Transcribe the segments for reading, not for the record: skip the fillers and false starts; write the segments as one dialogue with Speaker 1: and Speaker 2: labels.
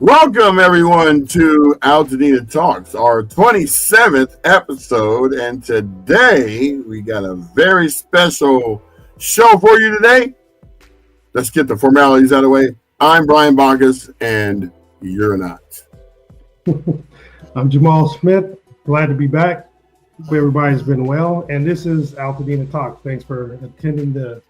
Speaker 1: Welcome, everyone, to Altadena Talks, our 27th episode. And today, we got a very special show for you today. Let's get the formalities out of the way. I'm Brian Bacchus, and you're not.
Speaker 2: I'm Jamal Smith. Glad to be back. Hope everybody's been well. And this is Altadena Talks. Thanks for attending the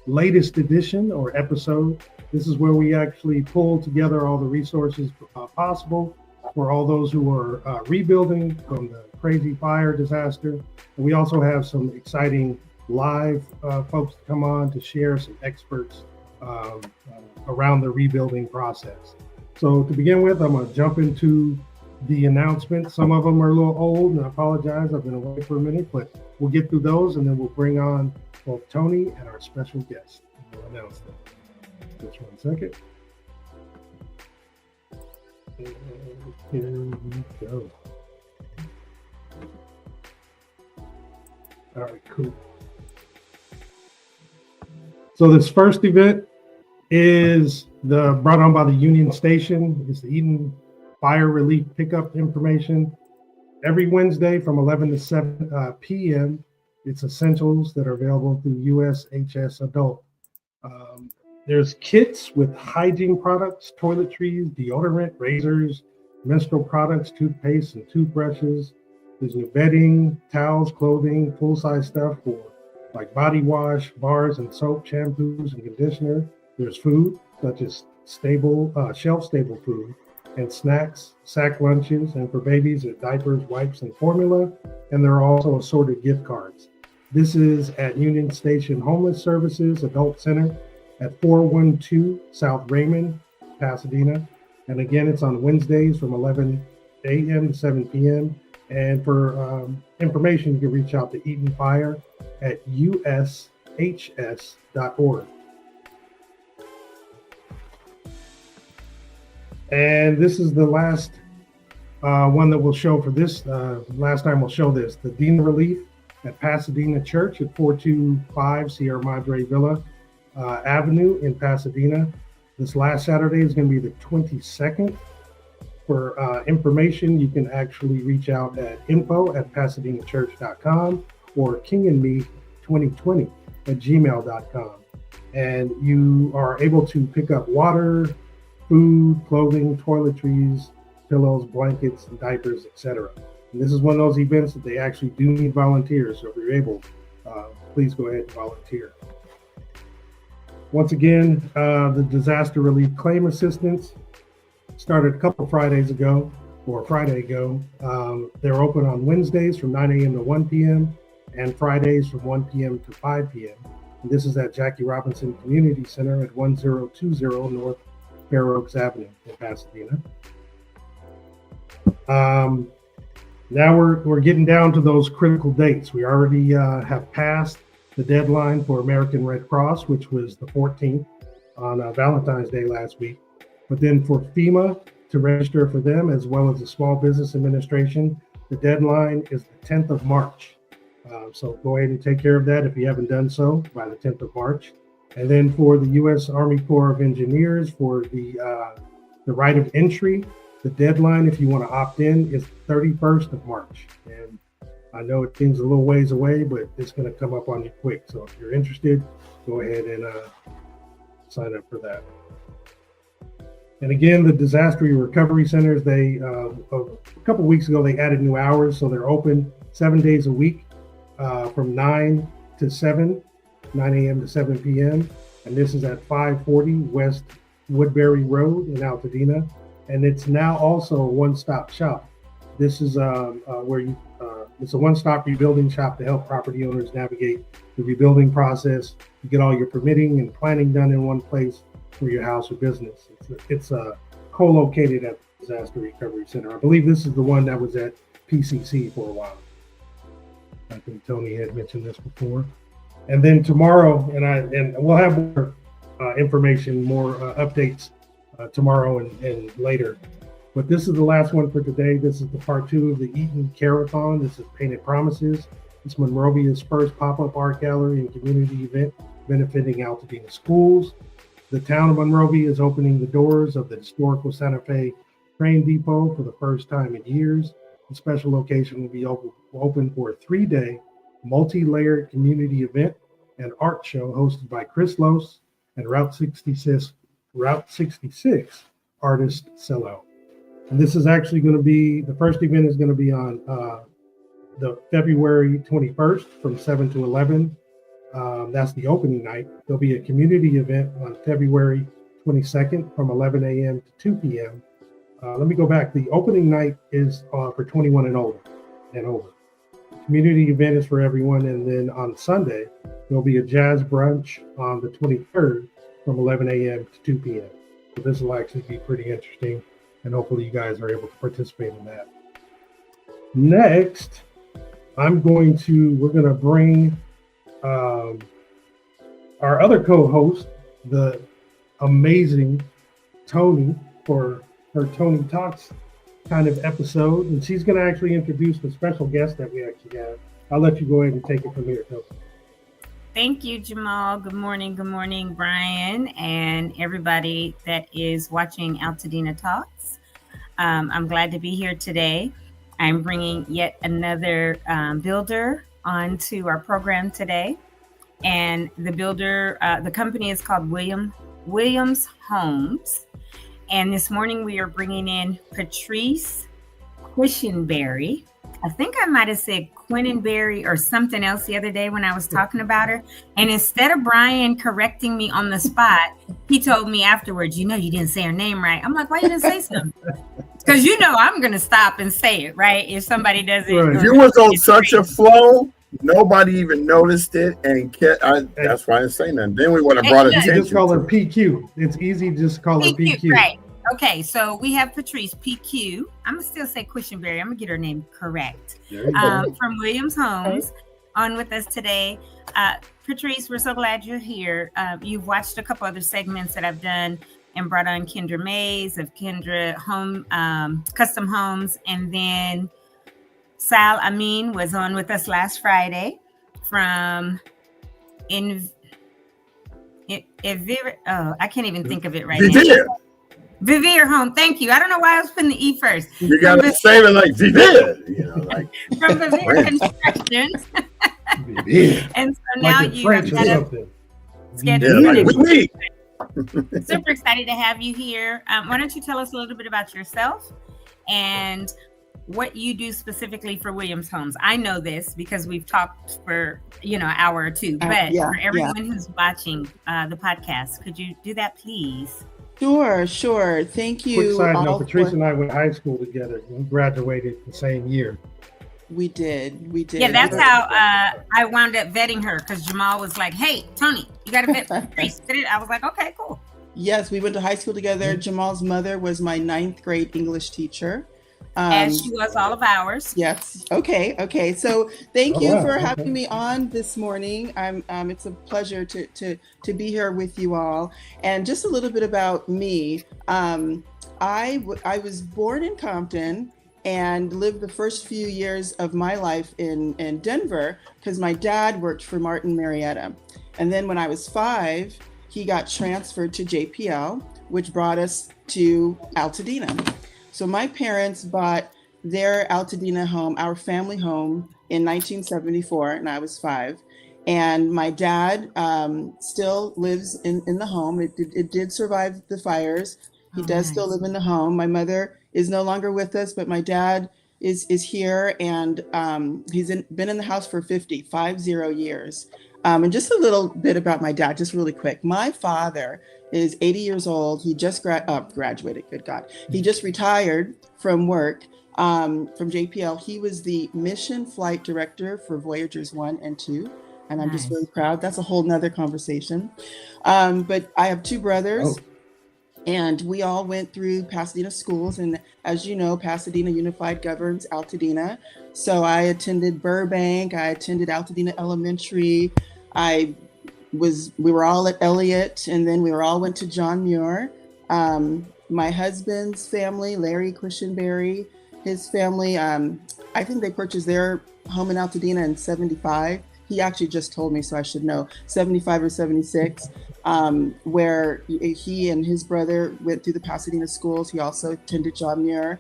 Speaker 2: latest edition or episode. This is where we actually pull together all the resources possible for all those who are rebuilding from the crazy fire disaster. And we also have some exciting live folks to come on to share some experts around the rebuilding process. So to begin with, I'm going to jump into the announcements. Some of them are a little old, and I apologize. I've been away for a minute, but we'll get through those, and then we'll bring on both Toni and our special guest. We'll announce them. Just 1 second. Here we go. All right, cool. So this first event is brought on by the Union Station. It's the Eden Fire Relief Pickup Information. Every Wednesday from 11 to 7 p.m. It's essentials that are available through USHS Adult. There's kits with hygiene products, toiletries, deodorant, razors, menstrual products, toothpaste, and toothbrushes. There's new bedding, towels, clothing, full-size stuff for like body wash, bars and soap, shampoos, and conditioner. There's food, such as shelf-stable food, and snacks, sack lunches, and for babies, diapers, wipes, and formula. And there are also assorted gift cards. This is at Union Station Homeless Services Adult Center at 412 South Raymond, Pasadena. And again, it's on Wednesdays from 11 a.m. to 7 p.m. And for information, you can reach out to Eden Fire at ushs.org. And this is the last one that we'll show for this. Last time we'll show this, the Dina Relief at Pasadena Church at 425 Sierra Madre Villa Avenue in Pasadena. This last Saturday is going to be the 22nd. For information, you can actually reach out at info@pasadenachurch.com or kingandme2020@gmail.com. And you are able to pick up water, food, clothing, toiletries, pillows, blankets, and diapers, etc. And this is one of those events that they actually do need volunteers. So if you're able, please go ahead and volunteer. Once again, the disaster relief claim assistance started a couple Friday ago. They're open on Wednesdays from 9 a.m. to 1 p.m. and Fridays from 1 p.m. to 5 p.m. And this is at Jackie Robinson Community Center at 1020 North Fair Oaks Avenue in Pasadena. Now we're getting down to those critical dates. We already have passed the deadline for American Red Cross, which was the 14th on Valentine's Day last week. But then for FEMA to register for them, as well as the Small Business Administration, the deadline is the 10th of March. So go ahead and take care of that if you haven't done so by the 10th of March. And then for the U.S. Army Corps of Engineers, for the right of entry, the deadline, if you want to opt in, is 31st of March. And I know it seems a little ways away, but it's going to come up on you quick. So if you're interested, go ahead and sign up for that. And again, the disaster recovery centers, they a couple weeks ago, they added new hours. So they're open 7 days a week from 9 to 7, 9 a.m. to 7 p.m. And this is at 540 West Woodbury Road in Altadena. And it's now also a one-stop shop. This is it's a one-stop rebuilding shop to help property owners navigate the rebuilding process. You get all your permitting and planning done in one place for your house or business. It's co-located at the Disaster Recovery Center. I believe this is the one that was at PCC for a while. I think Toni had mentioned this before. And then tomorrow, and we'll have more information, more updates tomorrow and later. But this is the last one for today. This is the part 2 of the Eaton Carathon. This is Painted Promises. It's Monrovia's first pop-up art gallery and community event benefiting Altadena schools. The town of Monrovia is opening the doors of the historical Santa Fe train depot for the first time in years. The special location will be open for a 3-day multi-layered community event and art show hosted by Chris Los and Route 66 artist Sellout. And this is actually going to be, the first event is going to be on the February 21st from 7 to 11. That's the opening night. There'll be a community event on February 22nd from 11 a.m. to 2 p.m. Let me go back. The opening night is for 21 and over. The community event is for everyone. And then on Sunday, there'll be a jazz brunch on the 23rd from 11 a.m. to 2 p.m. So this will actually be pretty interesting. And hopefully you guys are able to participate in that. Next, we're going to bring our other co-host, the amazing Toni, for her Toni Talks kind of episode. And she's going to actually introduce the special guest that we actually have. I'll let you go ahead and take it from here, Toni.
Speaker 3: Thank you, Jamal. Good morning, Brian, and everybody that is watching Altadena Talks. I'm glad to be here today. I'm bringing yet another builder onto our program today. And the builder, the company is called Williams Homes. And this morning we are bringing in Patrice Quishenberry. I think I might have said Quinenberry or something else the other day when I was talking about her. And instead of Brian correcting me on the spot, he told me afterwards, you didn't say her name right. I'm like, why you didn't say something? Because I'm going to stop and say it, right? If somebody does it.
Speaker 1: Right. You was on such a flow, nobody even noticed it. And that's why I didn't say nothing. Then we would have brought attention.
Speaker 2: You just call her PQ. It's easy to just call her PQ.
Speaker 3: Right. Okay, so we have Patrice PQ. I'm going to still say Quishenberry. I'm going to get her name correct. From Williams Homes on with us today. Patrice, we're so glad you're here. You've watched a couple other segments that I've done and brought on Kendra Mays of Kendra Custom Homes. And then Sal Amin was on with us last Friday from I can't even think of it right now. Vivier Home, thank you. I don't know why I was putting the E first.
Speaker 1: You got to say it like Vivier,
Speaker 3: from Vivier Constructions. And so now you have got scheduled. Super excited to have you here. Why don't you tell us a little bit about yourself and what you do specifically for Williams Homes? I know this because we've talked for an hour or two, but for everyone who's watching the podcast, could you do that, please?
Speaker 4: Sure. Thank you.
Speaker 2: Quick side note, Patrice and I went to high school together. We graduated the same year.
Speaker 4: We did.
Speaker 3: Yeah, that's how I wound up vetting her, because Jamal was like, hey, Toni, you got to vet Patrice. I was like, okay, cool.
Speaker 4: Yes, we went to high school together. Jamal's mother was my 9th grade English teacher.
Speaker 3: As she was all of ours.
Speaker 4: Yes. Okay. So thank you for having me on this morning. It's a pleasure to be here with you all. And just a little bit about me. I was born in Compton and lived the first few years of my life in Denver because my dad worked for Martin Marietta. And then when I was 5, he got transferred to JPL, which brought us to Altadena. So my parents bought their Altadena home, our family home, in 1974, and I was 5. And my dad still lives in the home. It did survive the fires. He does still live in the home. My mother is no longer with us, but my dad is here, and he's been in the house for 50 years. And just a little bit about my dad, just really quick. My father is 80 years old. He just graduated, good God. He just retired from work from JPL. He was the mission flight director for Voyagers 1 and 2. And I'm just really proud. That's a whole nother conversation. But I have 2 brothers. And we all went through Pasadena schools. And as you know, Pasadena Unified governs Altadena. So I attended Burbank. I attended Altadena Elementary. We were all at Elliott, and then we all went to John Muir. My husband's family, Larry Quishenberry, his family, I think they purchased their home in Altadena in 75. He actually just told me, so I should know, 75 or 76. where he and his brother went through the Pasadena schools. He also attended John Muir.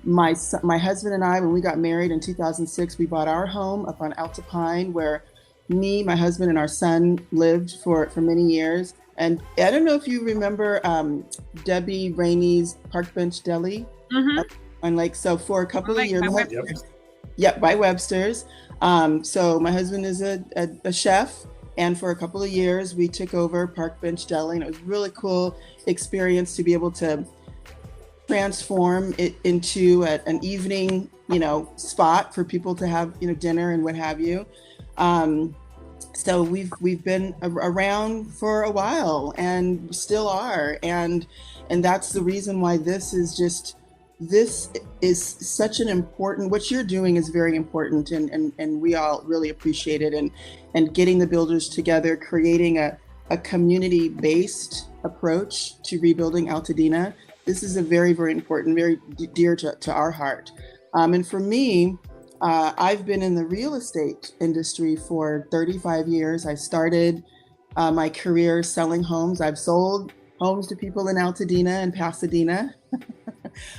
Speaker 4: My husband and I, when we got married in 2006, we bought our home up on Alta Pine, where me, my husband, and our son lived for many years. And I don't know if you remember Debbie Rainey's Park Bench Deli. And so for a couple of years, by Webster's. So my husband is a chef, and for a couple of years we took over Park Bench Deli, and it was a really cool experience to be able to transform it into an evening, spot for people to have, dinner and what have you. So we've been around for a while and still are, and that's the reason why this is such an important, what you're doing is very important, and we all really appreciate it, and getting the builders together, creating a community-based approach to rebuilding Altadena. This is a very, very important, very dear to our heart. And for me, I've been in the real estate industry for 35 years. I started my career selling homes. I've sold homes to people in Altadena and Pasadena.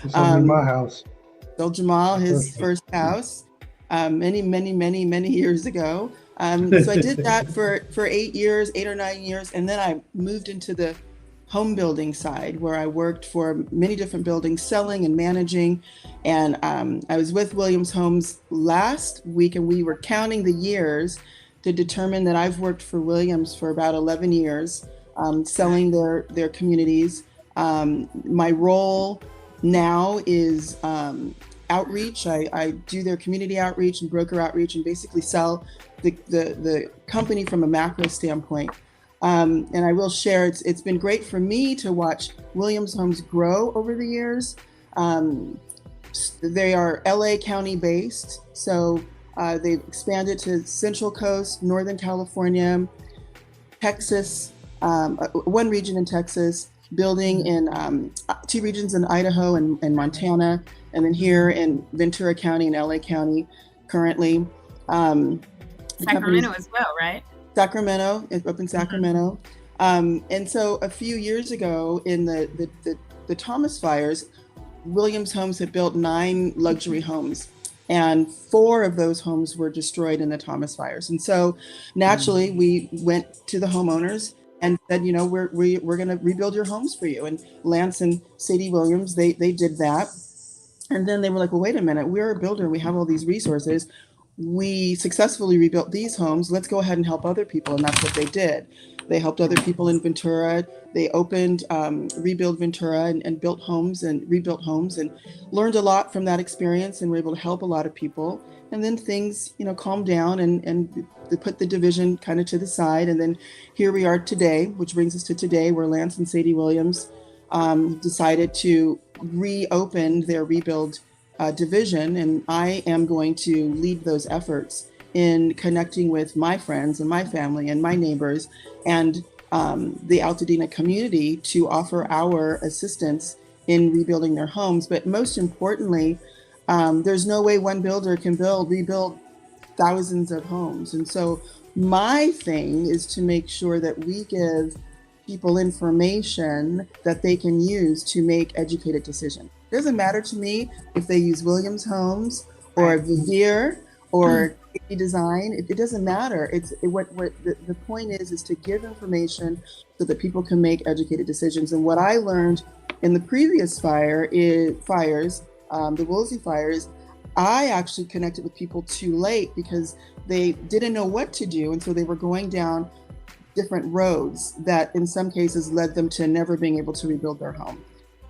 Speaker 2: My house.
Speaker 4: Sold Jamal his first house many years ago. So I did that for 8 or 9 years, and then I moved into the home building side, where I worked for many different buildings, selling and managing. And I was with Williams Homes last week, and we were counting the years to determine that I've worked for Williams for about 11 years, selling their communities. My role now is outreach. I do their community outreach and broker outreach, and basically sell the company from a macro standpoint. And I will share, it's been great for me to watch Williams Homes grow over the years. They are LA County based, so they've expanded to Central Coast, Northern California, Texas, one region in Texas, building in 2 regions in Idaho and Montana, and then here in Ventura County and LA County currently.
Speaker 3: Sacramento as well, right?
Speaker 4: Sacramento, up in Sacramento. And so a few years ago in the Thomas fires, Williams Homes had built 9 luxury homes, and 4 of those homes were destroyed in the Thomas fires. And so naturally we went to the homeowners and said, we're going to rebuild your homes for you. And Lance and Sadie Williams, they did that. And then they were like, well, wait a minute, we're a builder. We have all these resources. We successfully rebuilt these homes. Let's go ahead and help other people. And that's what they did. They helped other people in Ventura. They opened Rebuild Ventura and built homes and rebuilt homes, and learned a lot from that experience, and were able to help a lot of people. And then things, calmed down, and they put the division kind of to the side. And then here we are today, which brings us to today, where Lance and Sadie Williams decided to reopen their Rebuild division, and I am going to lead those efforts in connecting with my friends and my family and my neighbors and the Altadena community to offer our assistance in rebuilding their homes. But most importantly, there's no way one builder can rebuild thousands of homes. And so my thing is to make sure that we give people information that they can use to make educated decisions. It doesn't matter to me if they use Williams Homes or Vivier or Design. It doesn't matter. What the point is to give information so that people can make educated decisions. And what I learned in the previous fires, the Woolsey fires, I actually connected with people too late because they didn't know what to do, and so they were going down different roads that in some cases led them to never being able to rebuild their home.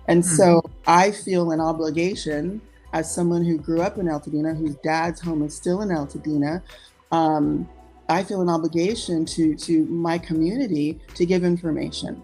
Speaker 4: And so I feel an obligation as someone who grew up in Altadena, whose dad's home is still in Altadena. I feel an obligation to my community to give information.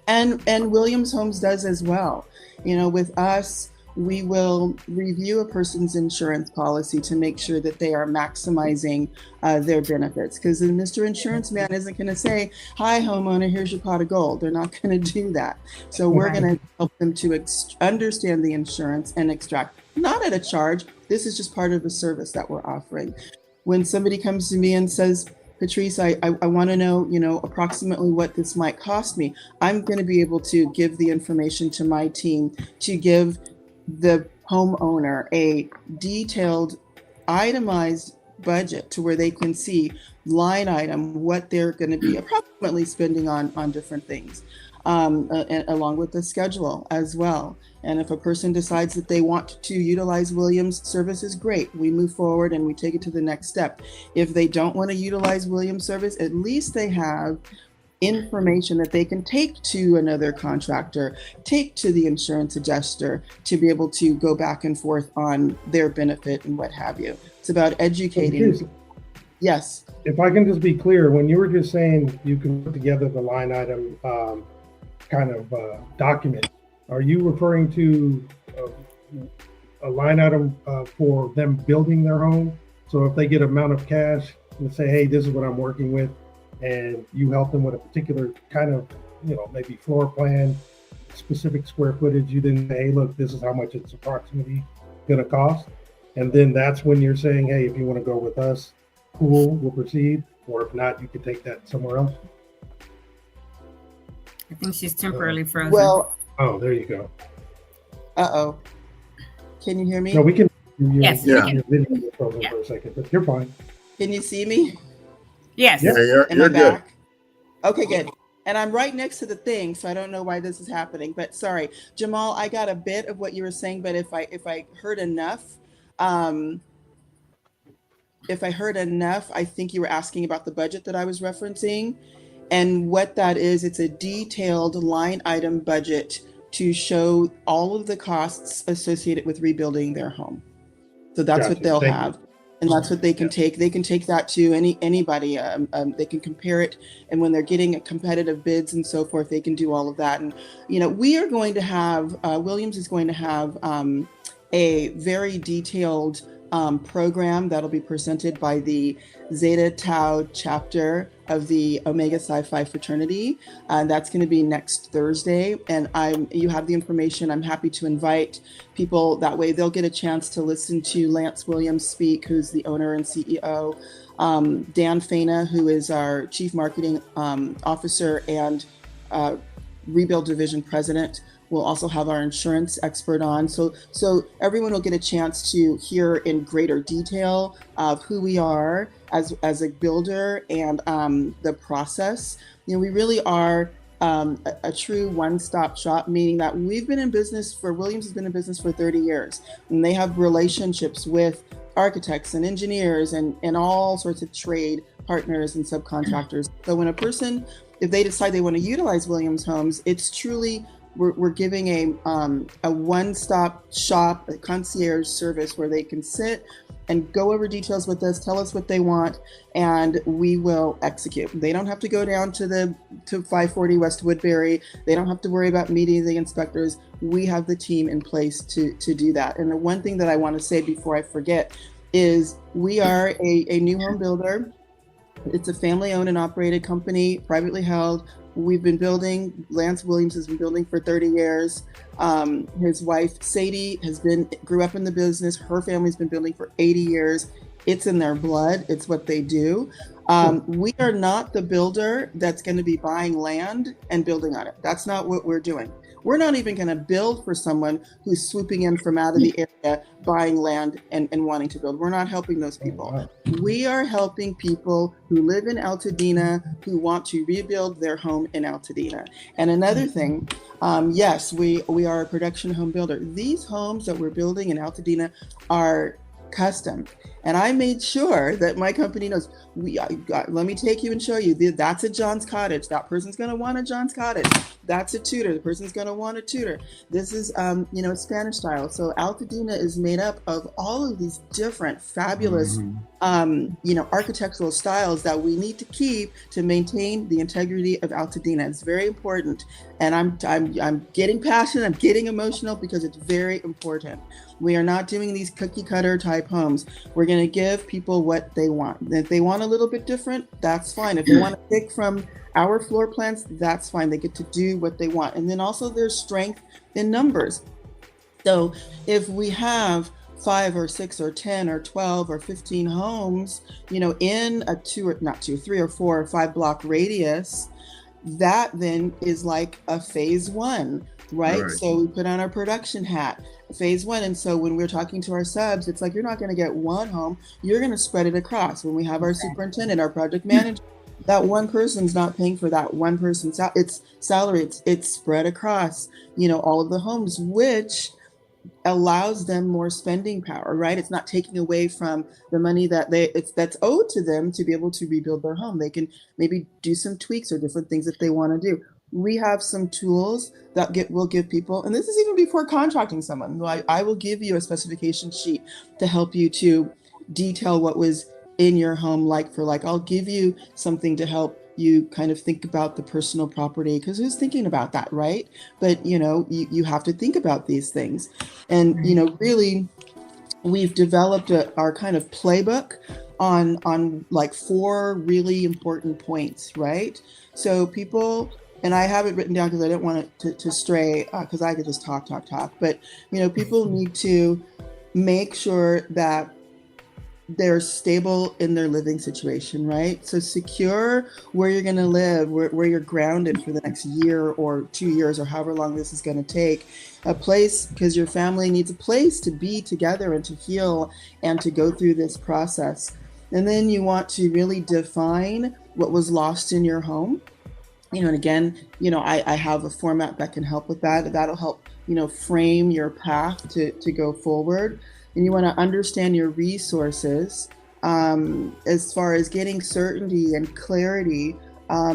Speaker 4: And Williams Homes does as well. With us, we will review a person's insurance policy to make sure that they are maximizing their benefits. Because the Mr. Insurance Man isn't going to say, hi, homeowner, here's your pot of gold. They're not going to do that. So we're going to help them to understand the insurance and extract, not at a charge. This is just part of the service that we're offering. When somebody comes to me and says, Patrice, I want to know, approximately what this might cost me. I'm going to be able to give the information to my team to give the homeowner a detailed, itemized budget to where they can see line item what they're going to be approximately spending on different things, along with the schedule as well. And if a person decides that they want to utilize Williams services, great. We move forward and we take it to the next step. If they don't want to utilize Williams service, at least they have information that they can take to another contractor, take to the insurance adjuster to be able to go back and forth on their benefit and what have you. It's about educating. Yes.
Speaker 2: If I can just be clear, when you were just saying you can put together the line item document, are you referring to a line item for them building their home? So if they get an amount of cash and say, hey, this is what I'm working with, and you help them with a particular kind of, maybe floor plan, specific square footage, you then say, hey, look, this is how much it's approximately going to cost. And then that's when you're saying, hey, if you want to go with us, cool, we'll proceed. Or if not, you can take that somewhere else.
Speaker 3: I think she's temporarily frozen.
Speaker 4: Well,
Speaker 2: oh, there you go.
Speaker 4: Uh-oh. Can you hear me?
Speaker 2: No, we can.
Speaker 3: Yes.
Speaker 2: Yeah. Your video was frozen for a second, but you're fine.
Speaker 4: Can you see me?
Speaker 3: Yes.
Speaker 1: Yeah, you're good.
Speaker 4: Back? Okay, good. And I'm right next to the thing, so I don't know why this is happening. But sorry, Jamal, I got a bit of what you were saying, but if I heard enough, I think you were asking about the budget that I was referencing. And what that is, it's a detailed line item budget to show all of the costs associated with rebuilding their home. So that's
Speaker 2: Gotcha.
Speaker 4: what they'll
Speaker 2: Thank
Speaker 4: have.
Speaker 2: you.
Speaker 4: And that's what they can take. They can take that to anybody. They can compare it. And when they're getting competitive bids and so forth, they can do all of that. And, we are going to have, Williams is going to have a very detailed program that'll be presented by the Zeta Tau chapter of the Omega Psi Phi fraternity. That's going to be next Thursday. And you have the information. I'm happy to invite people. That way they'll get a chance to listen to Lance Williams speak, who's the owner and CEO, Dan Fana, who is our chief marketing officer and rebuild division president. We'll also have our insurance expert on. So everyone will get a chance to hear in greater detail of who we are as a builder and the process. We really are a true one-stop shop, meaning that Williams has been in business for 30 years. And they have relationships with architects and engineers and all sorts of trade partners and subcontractors. So when if they decide they want to utilize Williams Homes, it's truly, we're giving a one-stop shop, a concierge service where they can sit and go over details with us, tell us what they want, and we will execute. They don't have to go down to 540 West Woodbury. They don't have to worry about meeting the inspectors. We have the team in place to do that. And the one thing that I want to say before I forget is we are a new home builder. It's a family-owned and operated company, privately held. We've been building, Lance Williams has been building for 30 years. His wife, Sadie, grew up in the business. Her family's been building for 80 years. It's in their blood. It's what they do. We are not the builder that's going to be buying land and building on it. That's not what we're doing. We're not even going to build for someone who's swooping in from out of the area, buying land and wanting to build. We're not helping those people. Oh, wow. We are helping people who live in Altadena who want to rebuild their home in Altadena. And another thing, yes, we are a production home builder. These homes that we're building in Altadena are custom. And I made sure that my company knows, let me take you and show you, that's a John's Cottage. That person's going to want a John's Cottage. That's a Tudor. The person's going to want a Tudor. This is, Spanish style. So Altadena is made up of all of these different fabulous, architectural styles that we need to keep to maintain the integrity of Altadena. It's very important. And I'm getting passionate. I'm getting emotional because it's very important. We are not doing these cookie cutter type homes. We're going to give people what they want. If they want a little bit different, that's fine. If they want to pick from our floor plans, that's fine. They get to do what they want. And then also there's strength in numbers. So if we have 5 or 6 or 10 or 12 or 15 homes, in a 3 or 4 or 5 block radius, that then is like a phase 1, right? So we put on our production hat, phase 1. And so when we're talking to our subs, it's like, you're not going to get one home, you're going to spread it across. When we have our superintendent, our project manager, that one person's not paying for that one person's salary. It's spread across, all of the homes, which allows them more spending power, right? It's not taking away from the money that's owed to them to be able to rebuild their home. They can maybe do some tweaks or different things that they want to do. We have some tools that will give people, and this is even before contracting someone. I will give you a specification sheet to help you to detail what was in your home, like for like. I'll give you something to help you kind of think about the personal property, because who's thinking about that, right? But you have to think about these things. And really, we've developed our kind of playbook on like 4 really important points, right? So people, and I have it written down because I didn't want it to stray, because I could just talk, but people need to make sure that they're stable in their living situation, right? So secure where you're going to live, where you're grounded for the next year or 2 years or however long this is going to take. A place, because your family needs a place to be together and to heal and to go through this process. And then you want to really define what was lost in your home. And again, I have a format that can help with that. That'll help, frame your path to go forward. And you want to understand your resources as far as getting certainty and clarity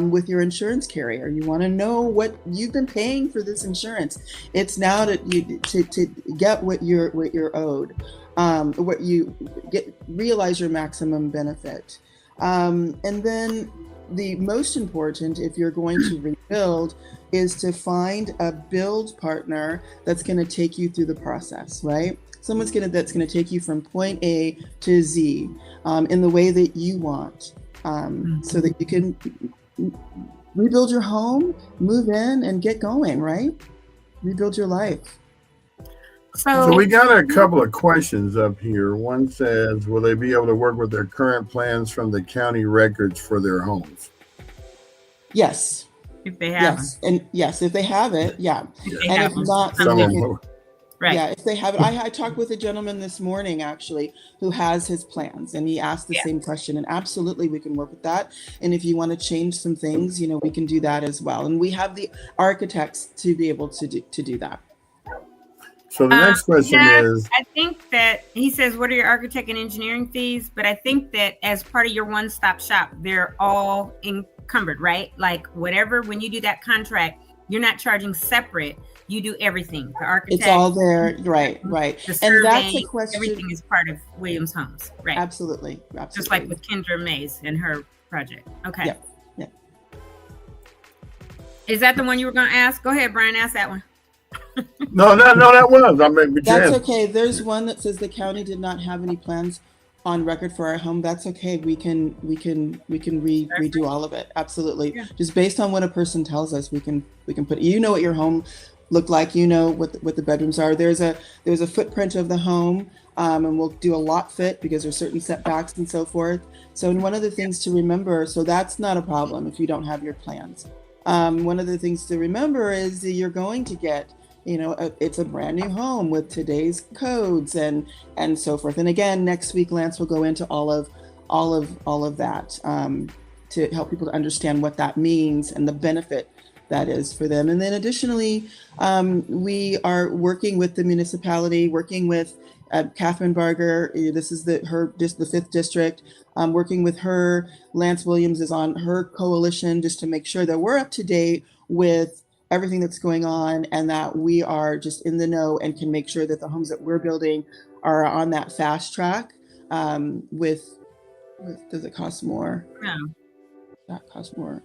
Speaker 4: with your insurance carrier. You want to know what you've been paying for this insurance. It's now to get what you're owed, what you realize your maximum benefit. And then the most important, if you're going to rebuild, is to find a build partner that's going to take you through the process, right? Someone's that's going to take you from point A to Z in the way that you want, so that you can rebuild your home, move in, and get going, right? Rebuild your life.
Speaker 1: So we got a couple of questions up here. One says, will they be able to work with their current plans from the county records for their homes?
Speaker 4: Yes.
Speaker 3: If they have
Speaker 4: if they have it, yeah. And if not,
Speaker 1: some of them.
Speaker 3: Right.
Speaker 4: Yeah, if they have it. I talked with a gentleman this morning, actually, who has his plans, and he asked the same question. And absolutely, we can work with that. And if you want to change some things, we can do that as well. And we have the architects to be able to do that.
Speaker 1: So the next question is,
Speaker 3: I think that he says, what are your architect and engineering fees? But I think that as part of your one-stop shop, they're all encumbered, right? Like whatever, when you do that contract, you're not charging separate. You do everything. The architect,
Speaker 4: it's all there, right.
Speaker 3: The survey,
Speaker 4: and that's a question.
Speaker 3: Everything is part of Williams Homes, right?
Speaker 4: Absolutely.
Speaker 3: Just like with Kendra Mays and her project. Okay.
Speaker 4: Yeah.
Speaker 3: Is that the one you were going to ask? Go ahead, Brian. Ask that one.
Speaker 1: No, that was.
Speaker 4: That's okay. There's one that says the county did not have any plans on record for our home. That's okay. We can redo all of it. Absolutely. Yeah. Just based on what a person tells us, we can put. What your home looked like. What the bedrooms are. There's a footprint of the home, and we'll do a lot fit because there's certain setbacks and so forth. So, and one of the things to remember, so that's not a problem if you don't have your plans. One of the things to remember is that you're going to get, it's a brand new home with today's codes and so forth. And again, next week, Lance will go into all of that to help people to understand what that means and the benefit that is for them. And then additionally, we are working with the municipality, working with Catherine Barger. This is the 5th district. Working with her. Lance Williams is on her coalition just to make sure that we're up to date with everything that's going on and that we are just in the know and can make sure that the homes that we're building are on that fast track. Does it cost more?
Speaker 3: No.
Speaker 4: That costs more.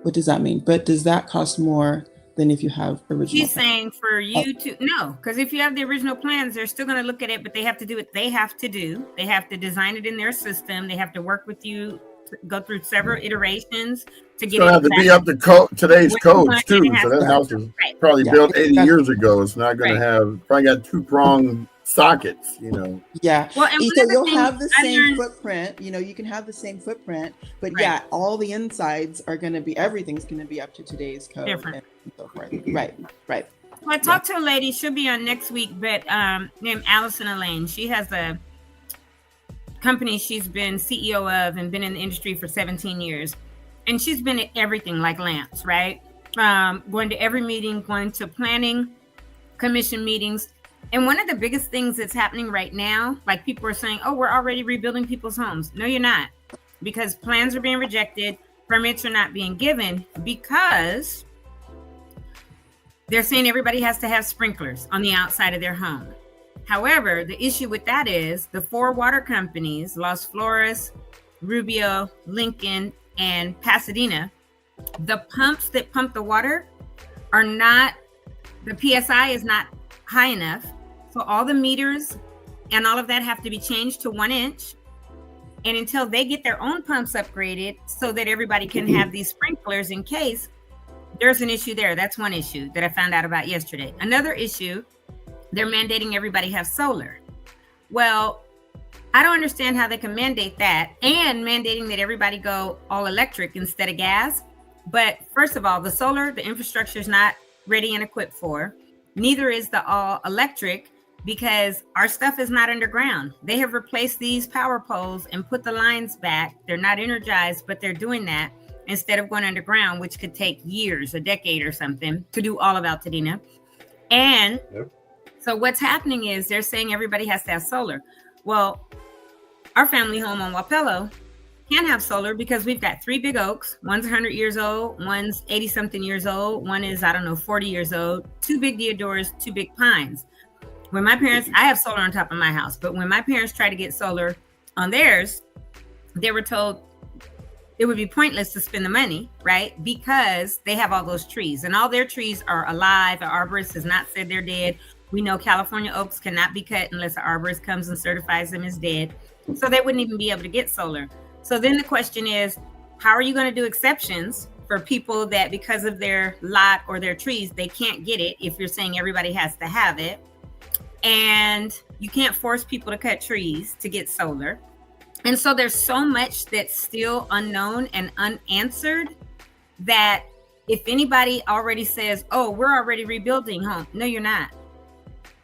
Speaker 4: What does that mean? But does that cost more than if you have original?
Speaker 3: She's saying for you to no, because if you have the original plans, they're still going to look at it, but they have to do what they have to do. They have to design it in their system. They have to work with you, to go through several iterations to get it.
Speaker 1: Have to be up to today's codes too. So that house was probably built 80 years ago. It's not going to have probably got 2-pronged sockets, you know.
Speaker 4: Yeah.
Speaker 3: Well, and
Speaker 4: So you'll
Speaker 3: things
Speaker 4: have the
Speaker 3: I
Speaker 4: same
Speaker 3: learned-
Speaker 4: footprint, you know, you can have the same footprint, but
Speaker 3: Right.
Speaker 4: yeah, all the insides are going to be, everything's going to be up to today's code
Speaker 3: Different.
Speaker 4: and so forth. Right. Right.
Speaker 3: Well, I talked to a lady, she'll be on next week, but named Allison Elaine. She has a company she's been CEO of and been in the industry for 17 years. And she's been at everything like Lance, right? Going to every meeting, going to planning commission meetings. And one of the biggest things that's happening right now, like people are saying, oh, we're already rebuilding people's homes. No, you're not. Because plans are being rejected, permits are not being given because they're saying everybody has to have sprinklers on the outside of their home. However, the issue with that is the 4 water companies, Los Flores, Rubio, Lincoln, and Pasadena, the pumps that pump the water are not, the PSI is not high enough. So all the meters and all of that have to be changed to 1 inch. And until they get their own pumps upgraded so that everybody can have these sprinklers in case, there's an issue there. That's one issue that I found out about yesterday. Another issue, they're mandating everybody have solar. Well, I don't understand how they can mandate that and mandating that everybody go all electric instead of gas. But first of all, the solar, the infrastructure is not ready and equipped for. Neither is the all electric because our stuff is not underground. They have replaced these power poles and put the lines back. They're not energized, but they're doing that instead of going underground, which could take years, a decade or something to do all of Altadena. And so what's happening is they're saying everybody has to have solar. Well, our family home on Wapello can have solar because we've got 3 big oaks. One's 100 years old, one's 80 something years old, one is, 40 years old, 2 big deodars, 2 big pines. When my parents, I have solar on top of my house, but when my parents tried to get solar on theirs, they were told it would be pointless to spend the money, right? Because they have all those trees and all their trees are alive. The arborist has not said they're dead. We know California oaks cannot be cut unless the arborist comes and certifies them as dead. So they wouldn't even be able to get solar. So then the question is, how are you going to do exceptions for people that because of their lot or their trees, they can't get it if you're saying everybody has to have it? And you can't force people to cut trees to get solar. And so there's so much that's still unknown and unanswered that if anybody already says, oh, we're already rebuilding home. No, you're not.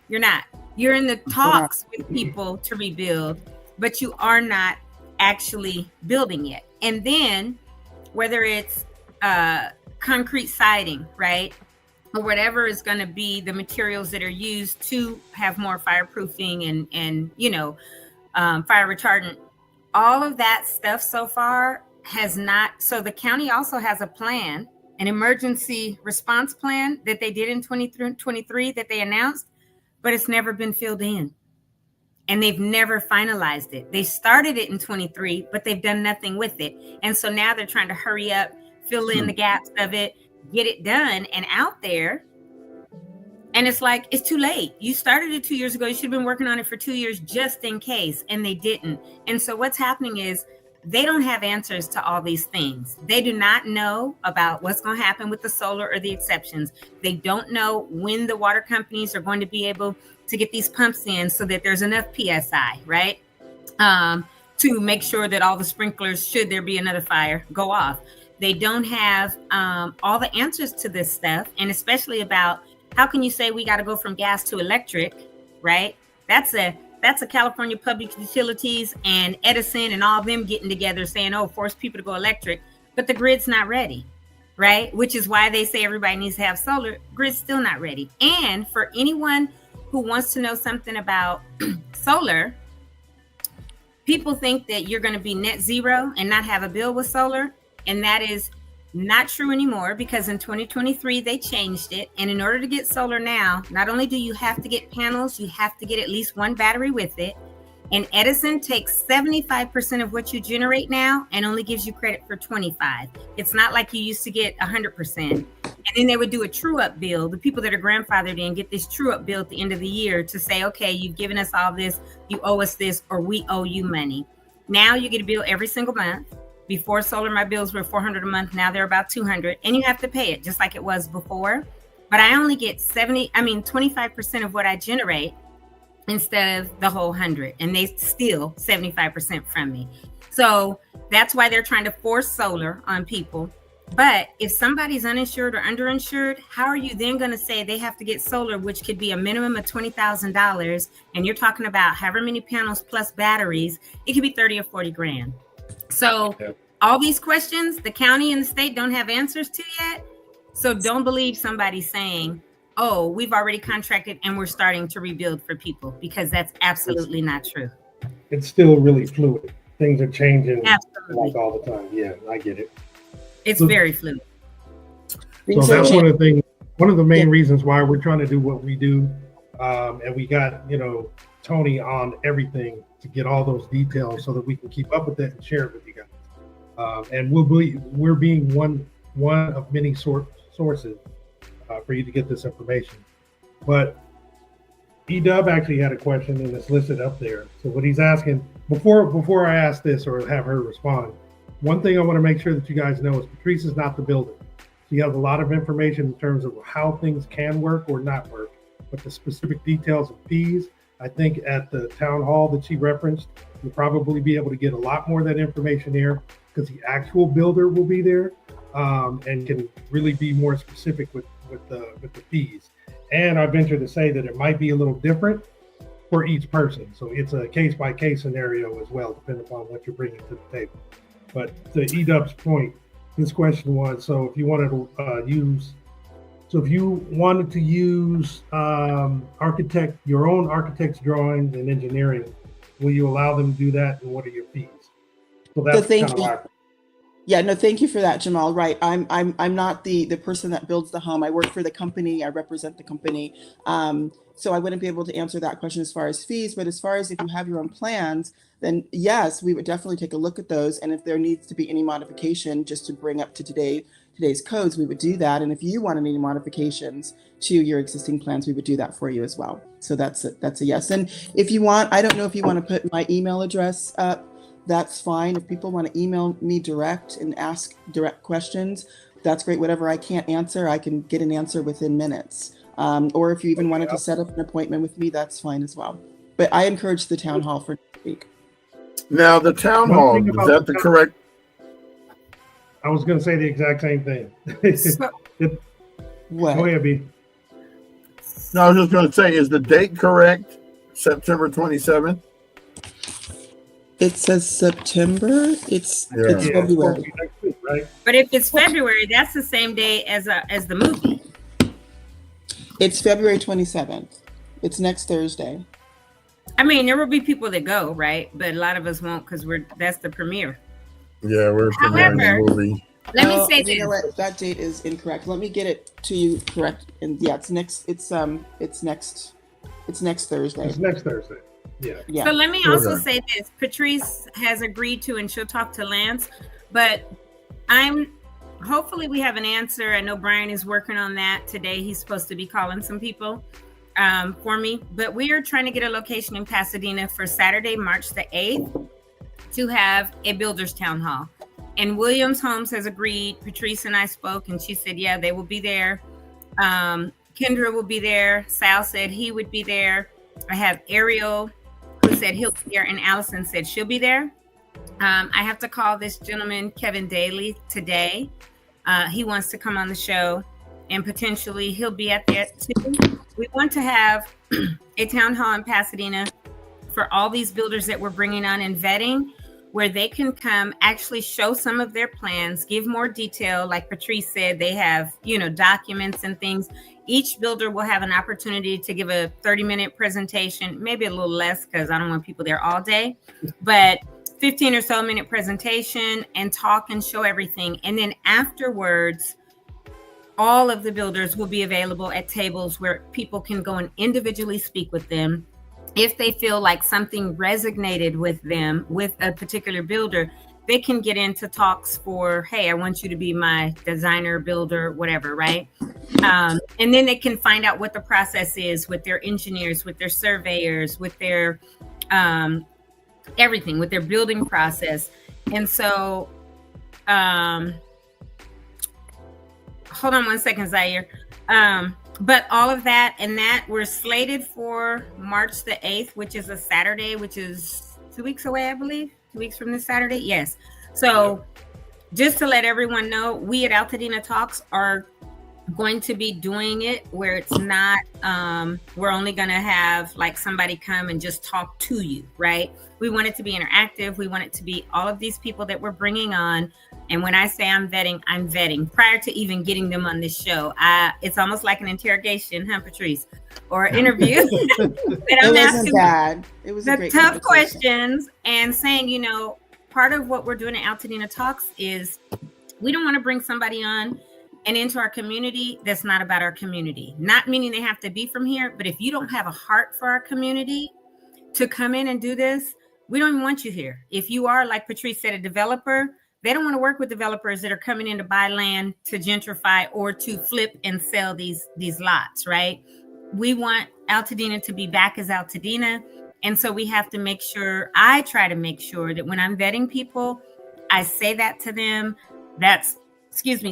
Speaker 3: You're not. You're in the talks with people to rebuild, but you are not actually building it. And then whether it's concrete siding, right? Or whatever is going to be the materials that are used to have more fireproofing and fire retardant. All of that stuff so far has not. So the county also has a plan, an emergency response plan that they did in 2023 that they announced, but it's never been filled in. And they've never finalized it. They started it in 23, but they've done nothing with it. And so now they're trying to hurry up, fill in the gaps of it, get it done and out there. And it's like, it's too late. You started it 2 years ago. You should have been working on it for 2 years just in case. And they didn't. And so what's happening is they don't have answers to all these things. They do not know about what's going to happen with the solar or the exceptions. They don't know when the water companies are going to be able to get these pumps in so that there's enough PSI, right? To make sure that all the sprinklers, should there be another fire, go off. They don't have all the answers to this stuff. And especially about how can you say we got to go from gas to electric, right? That's a California Public Utilities and Edison and all of them getting together saying, oh, force people to go electric, but the grid's not ready, right? Which is why they say everybody needs to have solar. Grid's still not ready. And for anyone who wants to know something about solar, people think that you're going to be net zero and not have a bill with solar. And that is not true anymore because in 2023, they changed it. And in order to get solar now, not only do you have to get panels, you have to get at least one battery with it. And Edison takes 75% of what you generate now and only gives you credit for 25. It's not like you used to get 100%. And then they would do a true up bill. The people that are grandfathered in get this true up bill at the end of the year to say, okay, you've given us all this, you owe us this, or we owe you money. Now you get a bill every single month. Before solar, my bills were $400 a month. Now they're about $200, and you have to pay it just like it was before. But I only get 25% of what I generate. instead of the whole 100, and they steal 75% from me. So that's why they're trying to force solar on people. But if somebody's uninsured or underinsured, how are you then going to say they have to get solar, which could be a minimum of $20,000, and you're talking about however many panels plus batteries? It could be 30 or 40 grand. So all these questions, the county and the state don't have answers to yet. So don't believe somebody saying, oh, we've already contracted and we're starting to rebuild for people, because that's absolutely not true.
Speaker 2: It's still really fluid. Things are changing
Speaker 3: Absolutely.
Speaker 2: like all the time. Yeah, I get it.
Speaker 3: It's very fluid.
Speaker 2: So that's one of the main reasons why we're trying to do what we do. And we got, Toni on everything to get all those details so that we can keep up with it and share it with you guys. And we're being one of many sources for you to get this information. But E-Dub actually had a question, and it's listed up there. So what he's asking, before I ask this or have her respond, one thing I want to make sure that you guys know is Patrice is not the builder. She has a lot of information in terms of how things can work or not work, but the specific details of fees, I think at the town hall that she referenced, you'll probably be able to get a lot more of that information there, because the actual builder will be there and can really be more specific with the fees. And I venture to say that it might be a little different for each person. So it's a case-by-case scenario as well, depending upon what you're bringing to the table. But to E-Dub's point, his question was, so if you wanted to use your own architect's drawings and engineering, will you allow them to do that, and what are your fees? So that's
Speaker 4: thank you for that, Jamal. Right, I'm not the person that builds the home. I work for the company. I represent the company. So I wouldn't be able to answer that question as far as fees. But as far as if you have your own plans, then yes, we would definitely take a look at those. And if there needs to be any modification just to bring up to today's codes, we would do that. And if you want any modifications to your existing plans, we would do that for you as well. So that's a yes. And if you want, I don't know if you want to put my email address up, that's fine. If people want to email me direct and ask direct questions, that's great. Whatever I can't answer, I can get an answer within minutes. Or if you even wanted to set up an appointment with me, that's fine as well. But I encourage the town hall for next week.
Speaker 1: Now, the town hall, is that the correct?
Speaker 2: I was going to say the exact same thing.
Speaker 4: What?
Speaker 2: Go ahead, B.
Speaker 1: No, I was just going to say, is the date correct? September 27th?
Speaker 4: It says September. It's February.
Speaker 2: Right?
Speaker 3: But if it's February, that's the same day as the movie.
Speaker 4: It's February 27th. It's next Thursday.
Speaker 3: I mean, there will be people that go, right? But a lot of us won't, because that's the premiere.
Speaker 1: Yeah, we're premiering the movie.
Speaker 3: Let me say this.
Speaker 4: You know what? That date is incorrect. Let me get it to you correct. And yeah, it's next Thursday.
Speaker 2: It's next Thursday. Yeah.
Speaker 3: So let me also say this. Patrice has agreed to, and she'll talk to Lance, but hopefully we have an answer. I know Brian is working on that today. He's supposed to be calling some people for me, but we are trying to get a location in Pasadena for Saturday, March the 8th to have a builder's town hall. And Williams Homes has agreed. Patrice and I spoke, and she said, yeah, they will be there. Kendra will be there. Sal said he would be there. I have Ariel, who said he'll be there, and Allison said she'll be there. I have to call this gentleman, Kevin Daly, today. He wants to come on the show, and potentially he'll be at that too. We want to have a town hall in Pasadena for all these builders that we're bringing on and vetting, where they can come actually show some of their plans, give more detail. Like Patrice said, they have, documents and things. Each builder will have an opportunity to give a 30-minute presentation, maybe a little less, because I don't want people there all day, but 15 or so minute presentation, and talk and show everything. And then afterwards, all of the builders will be available at tables where people can go and individually speak with them. If they feel like something resonated with them, with a particular builder, they can get into talks for, hey, I want you to be my designer, builder, whatever, right? And then they can find out what the process is with their engineers, with their surveyors, with their everything, with their building process. And so, hold on one second, Zaire. but all of that and that we're slated for March the 8th, which is a Saturday, which is 2 weeks away, I believe. 2 weeks from this Saturday. Yes. So just to let everyone know, we at Altadena Talks are going to be doing it where it's not we're only going to have like somebody come and just talk to you, right? We want it to be interactive. We want it to be all of these people that we're bringing on. And when I say I'm vetting prior to even getting them on this show. It's almost like an interrogation, huh, Patrice? Or an interview.
Speaker 4: It wasn't bad. It was
Speaker 3: the tough questions and saying, you know, part of what we're doing at Altadena Talks is we don't want to bring somebody on and into our community that's not about our community. Not meaning they have to be from here, but if you don't have a heart for our community to come in and do this, we don't even want you here. If you are, like Patrice said, a developer, they don't want to work with developers that are coming in to buy land, to gentrify, or to flip and sell these lots, right? We want Altadena to be back as Altadena. And so we have to make sure, I try to make sure that when I'm vetting people, I say that to them, that's,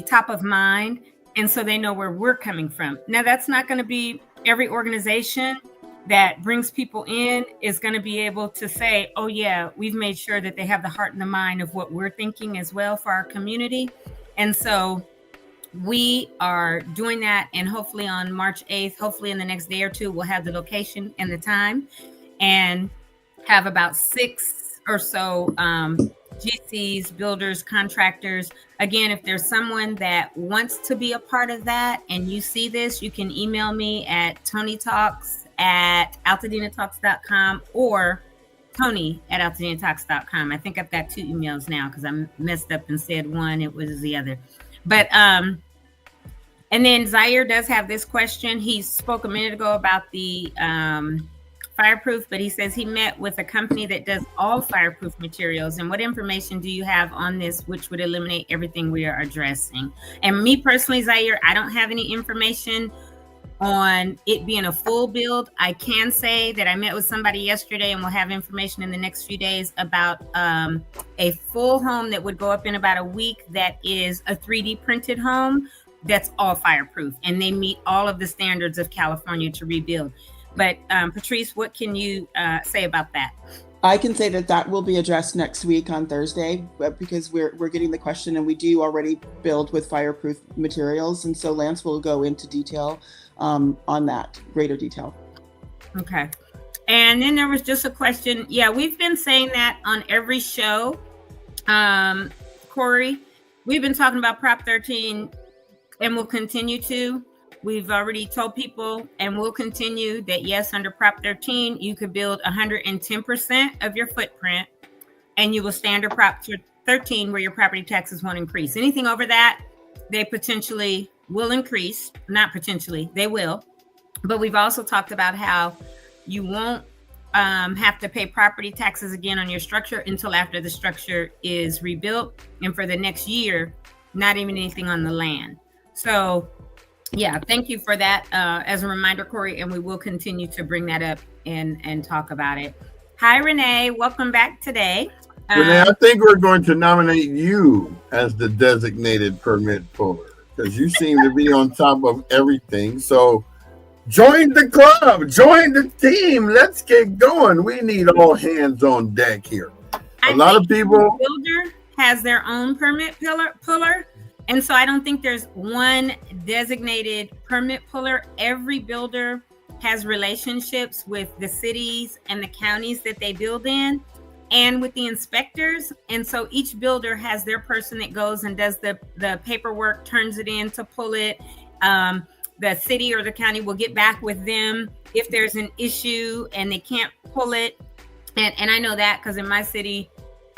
Speaker 3: top of mind. And so they know where we're coming from. Now, that's not going to be every organization that brings people in is going to be able to say, oh yeah, we've made sure that they have the heart and the mind of what we're thinking as well for our community. And so we are doing that. And hopefully on March 8th, hopefully in the next day or two, we'll have the location and the time and have about 6 or so GCs, builders, contractors. Again, if there's someone that wants to be a part of that and you see this, you can email me at tonytalks@altadenatalks.com or tony@altadenatalks.com. I think I've got 2 emails now because I messed up and said one, it was the other. But and then Zaire does have this question. He spoke a minute ago about the fireproof, but he says he met with a company that does all fireproof materials. And what information do you have on this, which would eliminate everything we are addressing? And me personally, Zaire, I don't have any information on it being a full build. I can say that I met with somebody yesterday and we'll have information in the next few days about a full home that would go up in about a week. That is a 3D printed home that's all fireproof and they meet all of the standards of California to rebuild. But Patrice, what can you say about that?
Speaker 4: I can say that will be addressed next week on Thursday because we're getting the question and we do already build with fireproof materials. And so Lance will go into detail on that, greater detail. Okay.
Speaker 3: And then there was just a question. Yeah, we've been saying that on every show. Corey, we've been talking about Prop 13 and we'll continue to. We've already told people and we'll continue that, yes, under Prop 13, you could build 110% of your footprint and you will stay under Prop 13 where your property taxes won't increase. Anything over that, they potentially will increase. Not potentially, they will. But we've also talked about how you won't have to pay property taxes again on your structure until after the structure is rebuilt. And for the next year, not even anything on the land. So yeah, thank you for that as a reminder, Corey, and we will continue to bring that up and talk about it. Hi, Renee. Welcome back today.
Speaker 1: Renee, I think we're going to nominate you as the designated permit puller because you seem to be on top of everything. So join the club, join the team. Let's get going. We need all hands on deck here. A lot of people.
Speaker 3: Builder has their own permit puller. And so I don't think there's one designated permit puller. Every builder has relationships with the cities and the counties that they build in and with the inspectors. And so each builder has their person that goes and does the paperwork, turns it in to pull it. The city or the county will get back with them if there's an issue and they can't pull it. And I know that because in my city,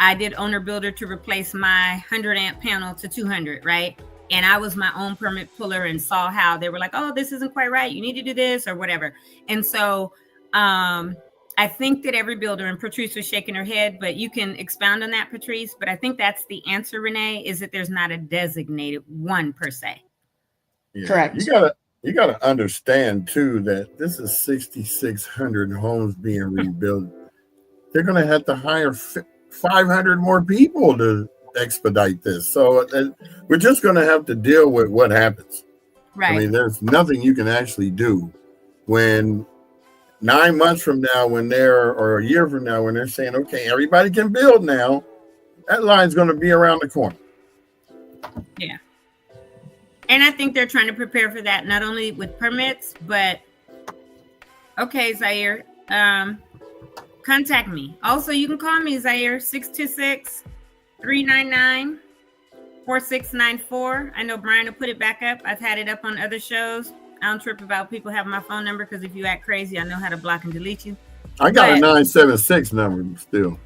Speaker 3: I did owner builder to replace my 100 amp panel to 200, right? And I was my own permit puller and saw how they were like, oh, this isn't quite right. You need to do this or whatever. And so I think that every builder, and Patrice was shaking her head, but you can expound on that, Patrice. But I think that's the answer, Renee, is that there's not a designated one per se.
Speaker 1: Yeah.
Speaker 4: Correct.
Speaker 1: You gotta understand too that this is 6,600 homes being rebuilt. They're gonna have to hire 500 more people to expedite this. So we're just going to have to deal with what happens.
Speaker 3: Right.
Speaker 1: I mean, there's nothing you can actually do when 9 months from now, or a year from now, when they're saying, okay, everybody can build now, that line's going to be around the corner.
Speaker 3: Yeah. And I think they're trying to prepare for that, not only with permits, but okay, Zaire, contact me. Also, you can call me, Zaire, 626-399-4694. I know Brian will put it back up. I've had it up on other shows. I don't trip about people having my phone number, because if you act crazy, I know how to block and delete you.
Speaker 1: I got a 976 number still.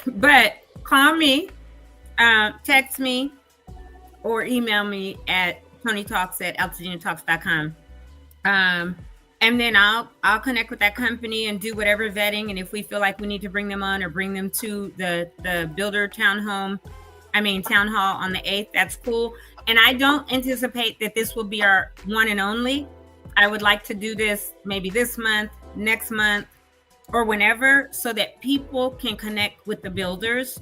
Speaker 3: But call me, text me, or email me at tonytalks@altadinatalks.com. And then I'll connect with that company and do whatever vetting. And if we feel like we need to bring them on or bring them to the builder town hall on the 8th, that's cool. And I don't anticipate that this will be our one and only. I would like to do this maybe this month, next month, or whenever, so that people can connect with the builders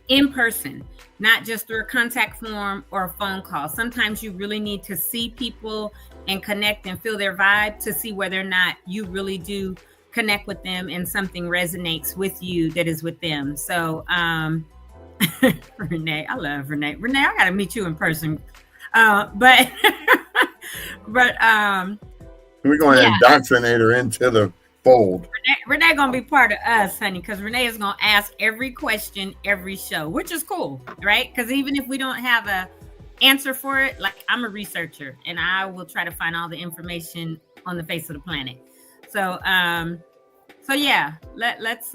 Speaker 3: in person, not just through a contact form or a phone call. Sometimes you really need to see people and connect and feel their vibe to see whether or not you really do connect with them and something resonates with you that is with them. So, Renee, I love Renee. Renee, I gotta meet you in person. But we're going to
Speaker 1: indoctrinate her into the fold.
Speaker 3: Renee gonna be part of us, honey, because Renee is gonna ask every question every show, which is cool, right? Because even if we don't have a answer for it, like, I'm a researcher and I will try to find all the information on the face of the planet. So yeah, let's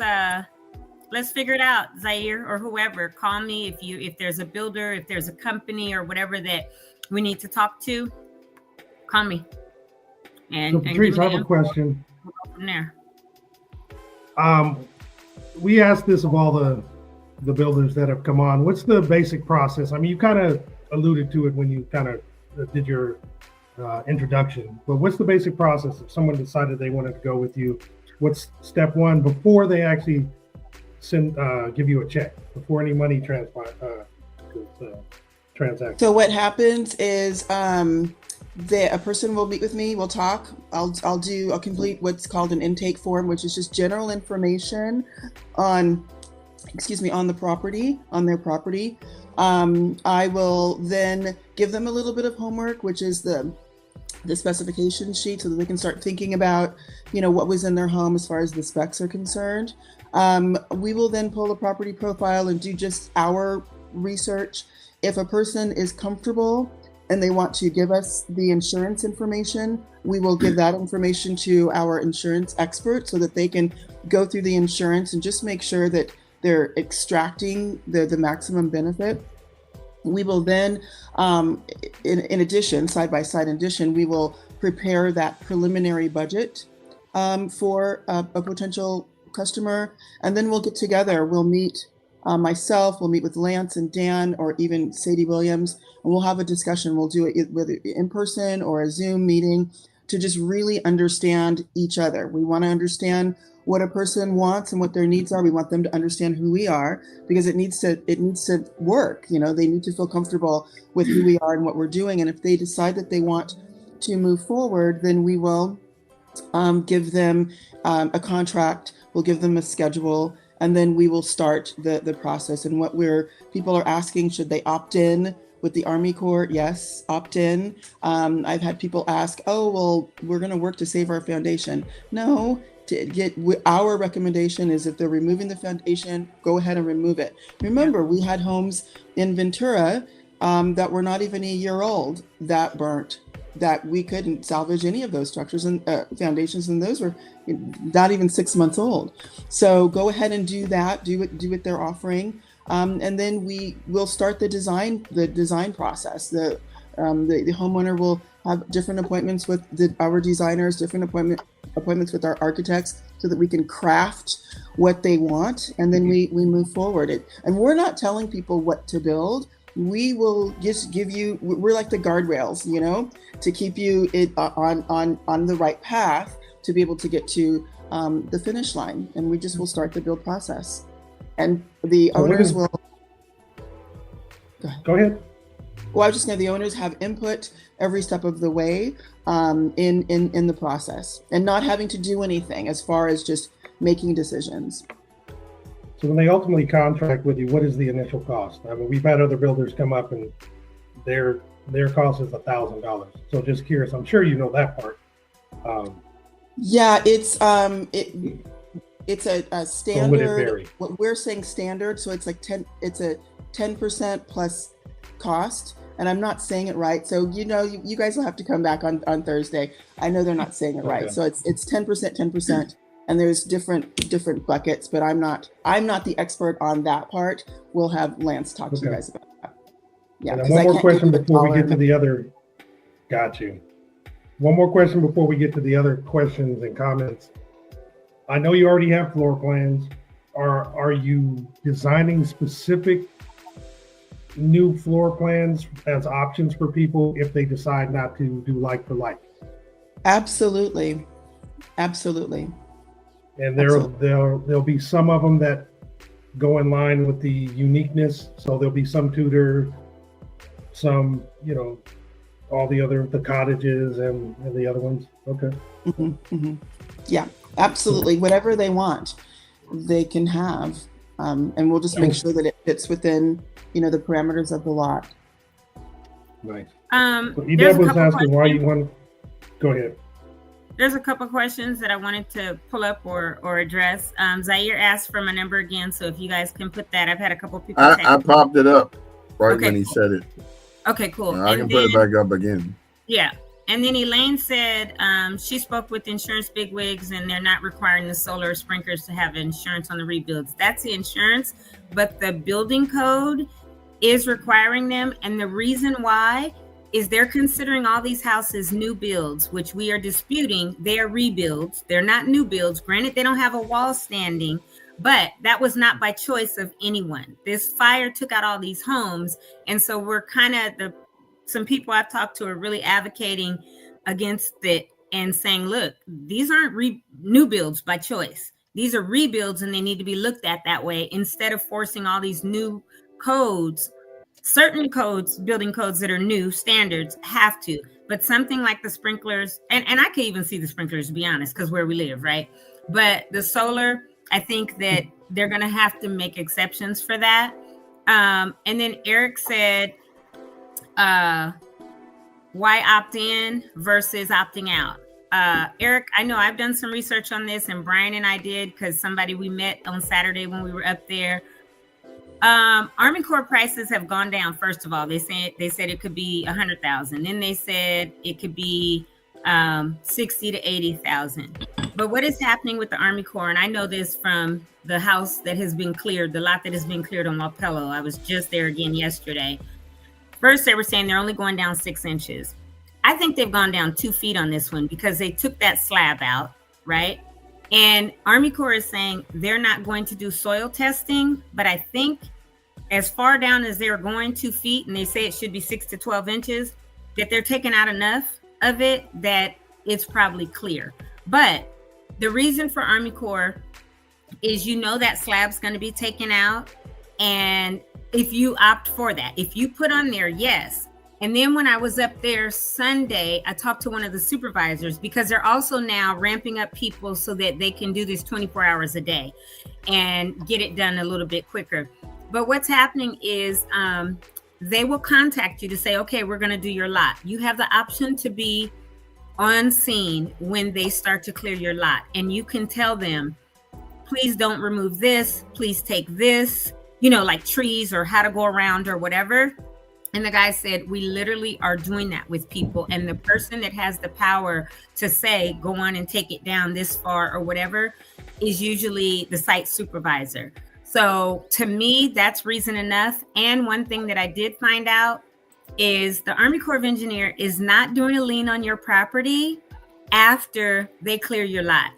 Speaker 3: figure it out. Zaire or whoever, call me if there's a builder, if there's a company or whatever that we need to talk to, call me.
Speaker 2: So Patrice, I have a question.
Speaker 3: From there.
Speaker 2: We asked this of all the builders that have come on. What's the basic process? I mean, you kind of alluded to it when you kind of did your introduction, but what's the basic process if someone decided they wanted to go with you? What's step one before they actually give you a check, before any money transaction?
Speaker 4: So what happens is a person will meet with me. We'll talk. I'll complete what's called an intake form, which is just general information on their property. I will then give them a little bit of homework, which is the specification sheet, so that they can start thinking about, what was in their home as far as the specs are concerned. We will then pull a property profile and do just our research. If a person is comfortable and they want to give us the insurance information, we will give that information to our insurance expert so that they can go through the insurance and just make sure that they're extracting the maximum benefit. We will then, in addition, side-by-side addition, we will prepare that preliminary budget for a potential customer, and then we'll get together. We'll meet myself, we'll meet with Lance and Dan, or even Sadie Williams, and we'll have a discussion. We'll do it whether in person or a Zoom meeting to just really understand each other. We want to understand what a person wants and what their needs are. We want them to understand who we are, because it needs to work. They need to feel comfortable with who we are and what we're doing. And if they decide that they want to move forward, then we will give them a contract. We'll give them a schedule, and then we will start the process. And people are asking, should they opt in with the Army Corps? Yes, opt in. I've had people ask, oh, well, we're going to work to save our foundation. No, our recommendation is if they're removing the foundation, go ahead and remove it. Remember, we had homes in Ventura that were not even a year old that burnt, that we couldn't salvage any of those structures and foundations, and those were not even 6 months old. So go ahead and do that. Do what they're offering, and then we will start the design process. The homeowner will have different appointments with our designers, different appointments with our architects, so that we can craft what they want, and then we move forward. And we're not telling people what to build. We will just give you, we're like the guardrails, to keep you on the right path to be able to get to the finish line. And we just will start the build process. And the owners will...
Speaker 2: Go ahead.
Speaker 4: Well, I was just saying the owners have input every step of the way in the process, and not having to do anything as far as just making decisions.
Speaker 2: So when they ultimately contract with you, what is the initial cost? I mean, we've had other builders come up and their cost is $1,000. So just curious, I'm sure you know that part.
Speaker 4: Yeah, it's a standard.
Speaker 2: So would it vary?
Speaker 4: What we're saying standard, so it's like 10. It's a 10% plus cost, and I'm not saying it right. So you guys will have to come back on Thursday. I know they're not saying it right. So it's 10%, 10%, and there's different buckets. But I'm not the expert on that part. We'll have Lance talk to you guys about that. Yeah.
Speaker 2: And then one more question before we get to the other. Got you. One more question before we get to the other questions and comments. I know you already have floor plans. Are you designing specific new floor plans as options for people if they decide not to do like for like?
Speaker 4: Absolutely.
Speaker 2: And there'll be some of them that go in line with the uniqueness. So there'll be some Tudor, some, all the cottages and the other ones. Okay.
Speaker 4: Mm-hmm, mm-hmm. Yeah, absolutely. Whatever they want, they can have. And we'll just make sure that it fits within, the parameters of the lot.
Speaker 2: Nice.
Speaker 3: So
Speaker 2: Edeb was asking why you want. Go ahead.
Speaker 3: There's a couple questions that I wanted to pull up or address. Zaire asked for my number again, so if you guys can put that. I've had a couple people.
Speaker 1: I popped it up when he said it.
Speaker 3: Okay, cool.
Speaker 1: I can put it back up again.
Speaker 3: Yeah. And then Elaine said she spoke with insurance bigwigs and they're not requiring the solar sprinklers to have insurance on the rebuilds. That's the insurance, but the building code is requiring them. And the reason why is they're considering all these houses new builds, which we are disputing. They are rebuilds. They're not new builds. Granted, they don't have a wall standing, but that was not by choice of anyone. This fire took out all these homes. And so we're some people I've talked to are really advocating against it and saying, look, these aren't new builds by choice. These are rebuilds and they need to be looked at that way instead of forcing all these new codes. Certain codes, building codes that are new standards have to, but something like the sprinklers, and I can even see the sprinklers, to be honest, because where we live, right? But the solar, I think that they're going to have to make exceptions for that. And then Eric said, why opt in versus opting out? Eric, I know I've done some research on this, and Brian and I did because somebody we met on Saturday when we were up there. Army Corps prices have gone down. First of all, they said it could be 100,000. Then they said it could be 60 to 80,000. But what is happening with the Army Corps, and I know this from the house that has been cleared, the lot that has been cleared on Wapello. I was just there again yesterday. First, they were saying they're only going down 6 inches. I think they've gone down 2 feet on this one because they took that slab out, right? And Army Corps is saying they're not going to do soil testing, but I think as far down as they're going 2 feet, and they say it should be 6 to 12 inches, that they're taking out enough of it that it's probably clear. But the reason for Army Corps is that slab's going to be taken out. And if you opt for that, if you put on there, yes. And then when I was up there Sunday, I talked to one of the supervisors because they're also now ramping up people so that they can do this 24 hours a day and get it done a little bit quicker. But what's happening is they will contact you to say, okay, we're going to do your lot. You have the option to be on scene when they start to clear your lot. And you can tell them, please don't remove this. Please take this, like trees or how to go around or whatever. And the guy said, we literally are doing that with people. And the person that has the power to say, go on and take it down this far or whatever is usually the site supervisor. So to me, that's reason enough. And one thing that I did find out is the Army Corps of Engineers is not doing a lien on your property after they clear your lot.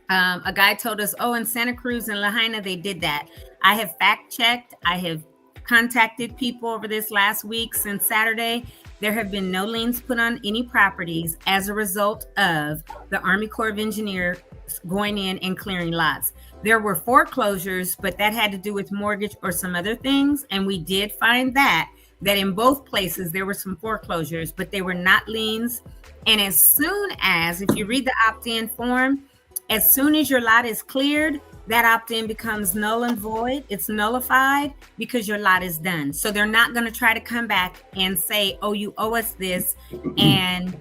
Speaker 3: A guy told us, in Santa Cruz and Lahaina, they did that. I have fact checked. I have contacted people over this last week since Saturday. There have been no liens put on any properties as a result of the Army Corps of Engineers going in and clearing lots. There were foreclosures, but that had to do with mortgage or some other things. And we did find that. that in both places there were some foreclosures, but they were not liens. And as soon as, if you read the opt-in form, as soon as your lot is cleared, that opt-in becomes null and void. It's nullified because your lot is done. So they're not going to try to come back and say, oh, you owe us this, and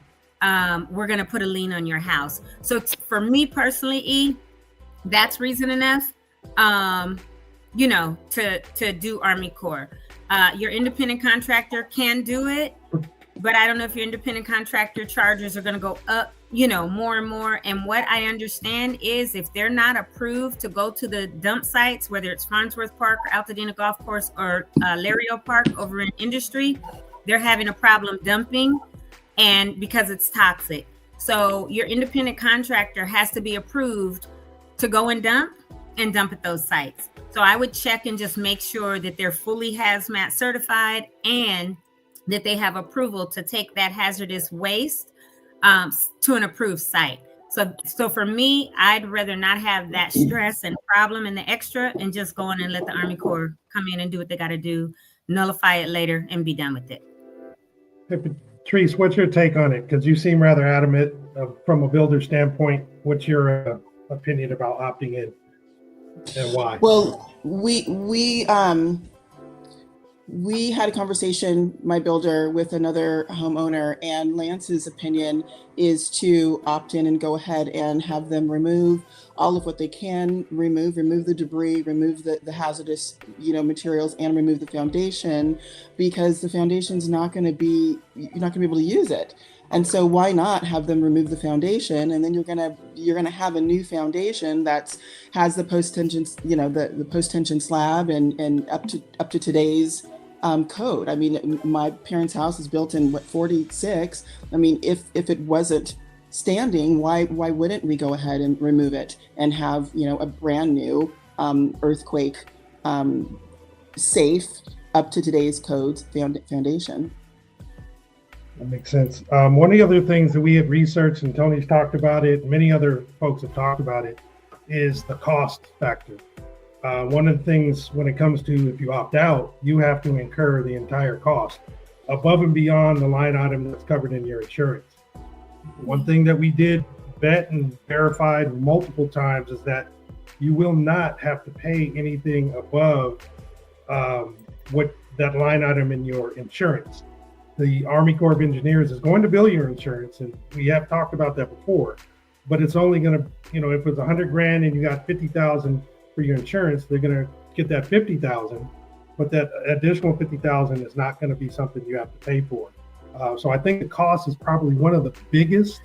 Speaker 3: we're going to put a lien on your house. So for me personally, E, that's reason enough, to do Army Corps. Your independent contractor can do it, but I don't know if your independent contractor charges are going to go up, more and more. And what I understand is if they're not approved to go to the dump sites, whether it's Farnsworth Park or Altadena Golf Course or Lario Park over in Industry, they're having a problem dumping, and because it's toxic. So your independent contractor has to be approved to go and dump at those sites. So I would check and just make sure that they're fully hazmat certified and that they have approval to take that hazardous waste to an approved site. So for me, I'd rather not have that stress and problem and the extra, and just go in and let the Army Corps come in and do what they got to do, nullify it later, and be done with it.
Speaker 2: Hey, Patrice, what's your take on it? Because you seem rather adamant from a builder standpoint. What's your opinion about opting in, and why?
Speaker 4: Well, we had a conversation, my builder, with another homeowner, and Lance's opinion is to opt in and go ahead and have them remove all of what they can remove the debris, remove the hazardous, materials, and remove the foundation, because the foundation's not going to be, you're not going to be able to use it. And so why not have them remove the foundation, and then you're gonna have a new foundation has the post-tension, the post-tension slab and up to today's code. I mean, my parents' house is built in 46. I mean, if it wasn't standing, why wouldn't we go ahead and remove it and have a brand new earthquake safe, up to today's codes foundation?
Speaker 2: That makes sense. One of the other things that we had researched, and Tony's talked about it, many other folks have talked about it, is the cost factor. One of the things when it comes to, if you opt out, you have to incur the entire cost above and beyond the line item that's covered in your insurance. One thing that we did vet and verified multiple times is that you will not have to pay anything above what that line item in your insurance. The Army Corps of Engineers is going to bill your insurance, and we have talked about that before, but it's only going to, if it's $100,000 and you got 50,000 for your insurance, they're going to get that 50,000, but that additional 50,000 is not going to be something you have to pay for. So I think the cost is probably one of the biggest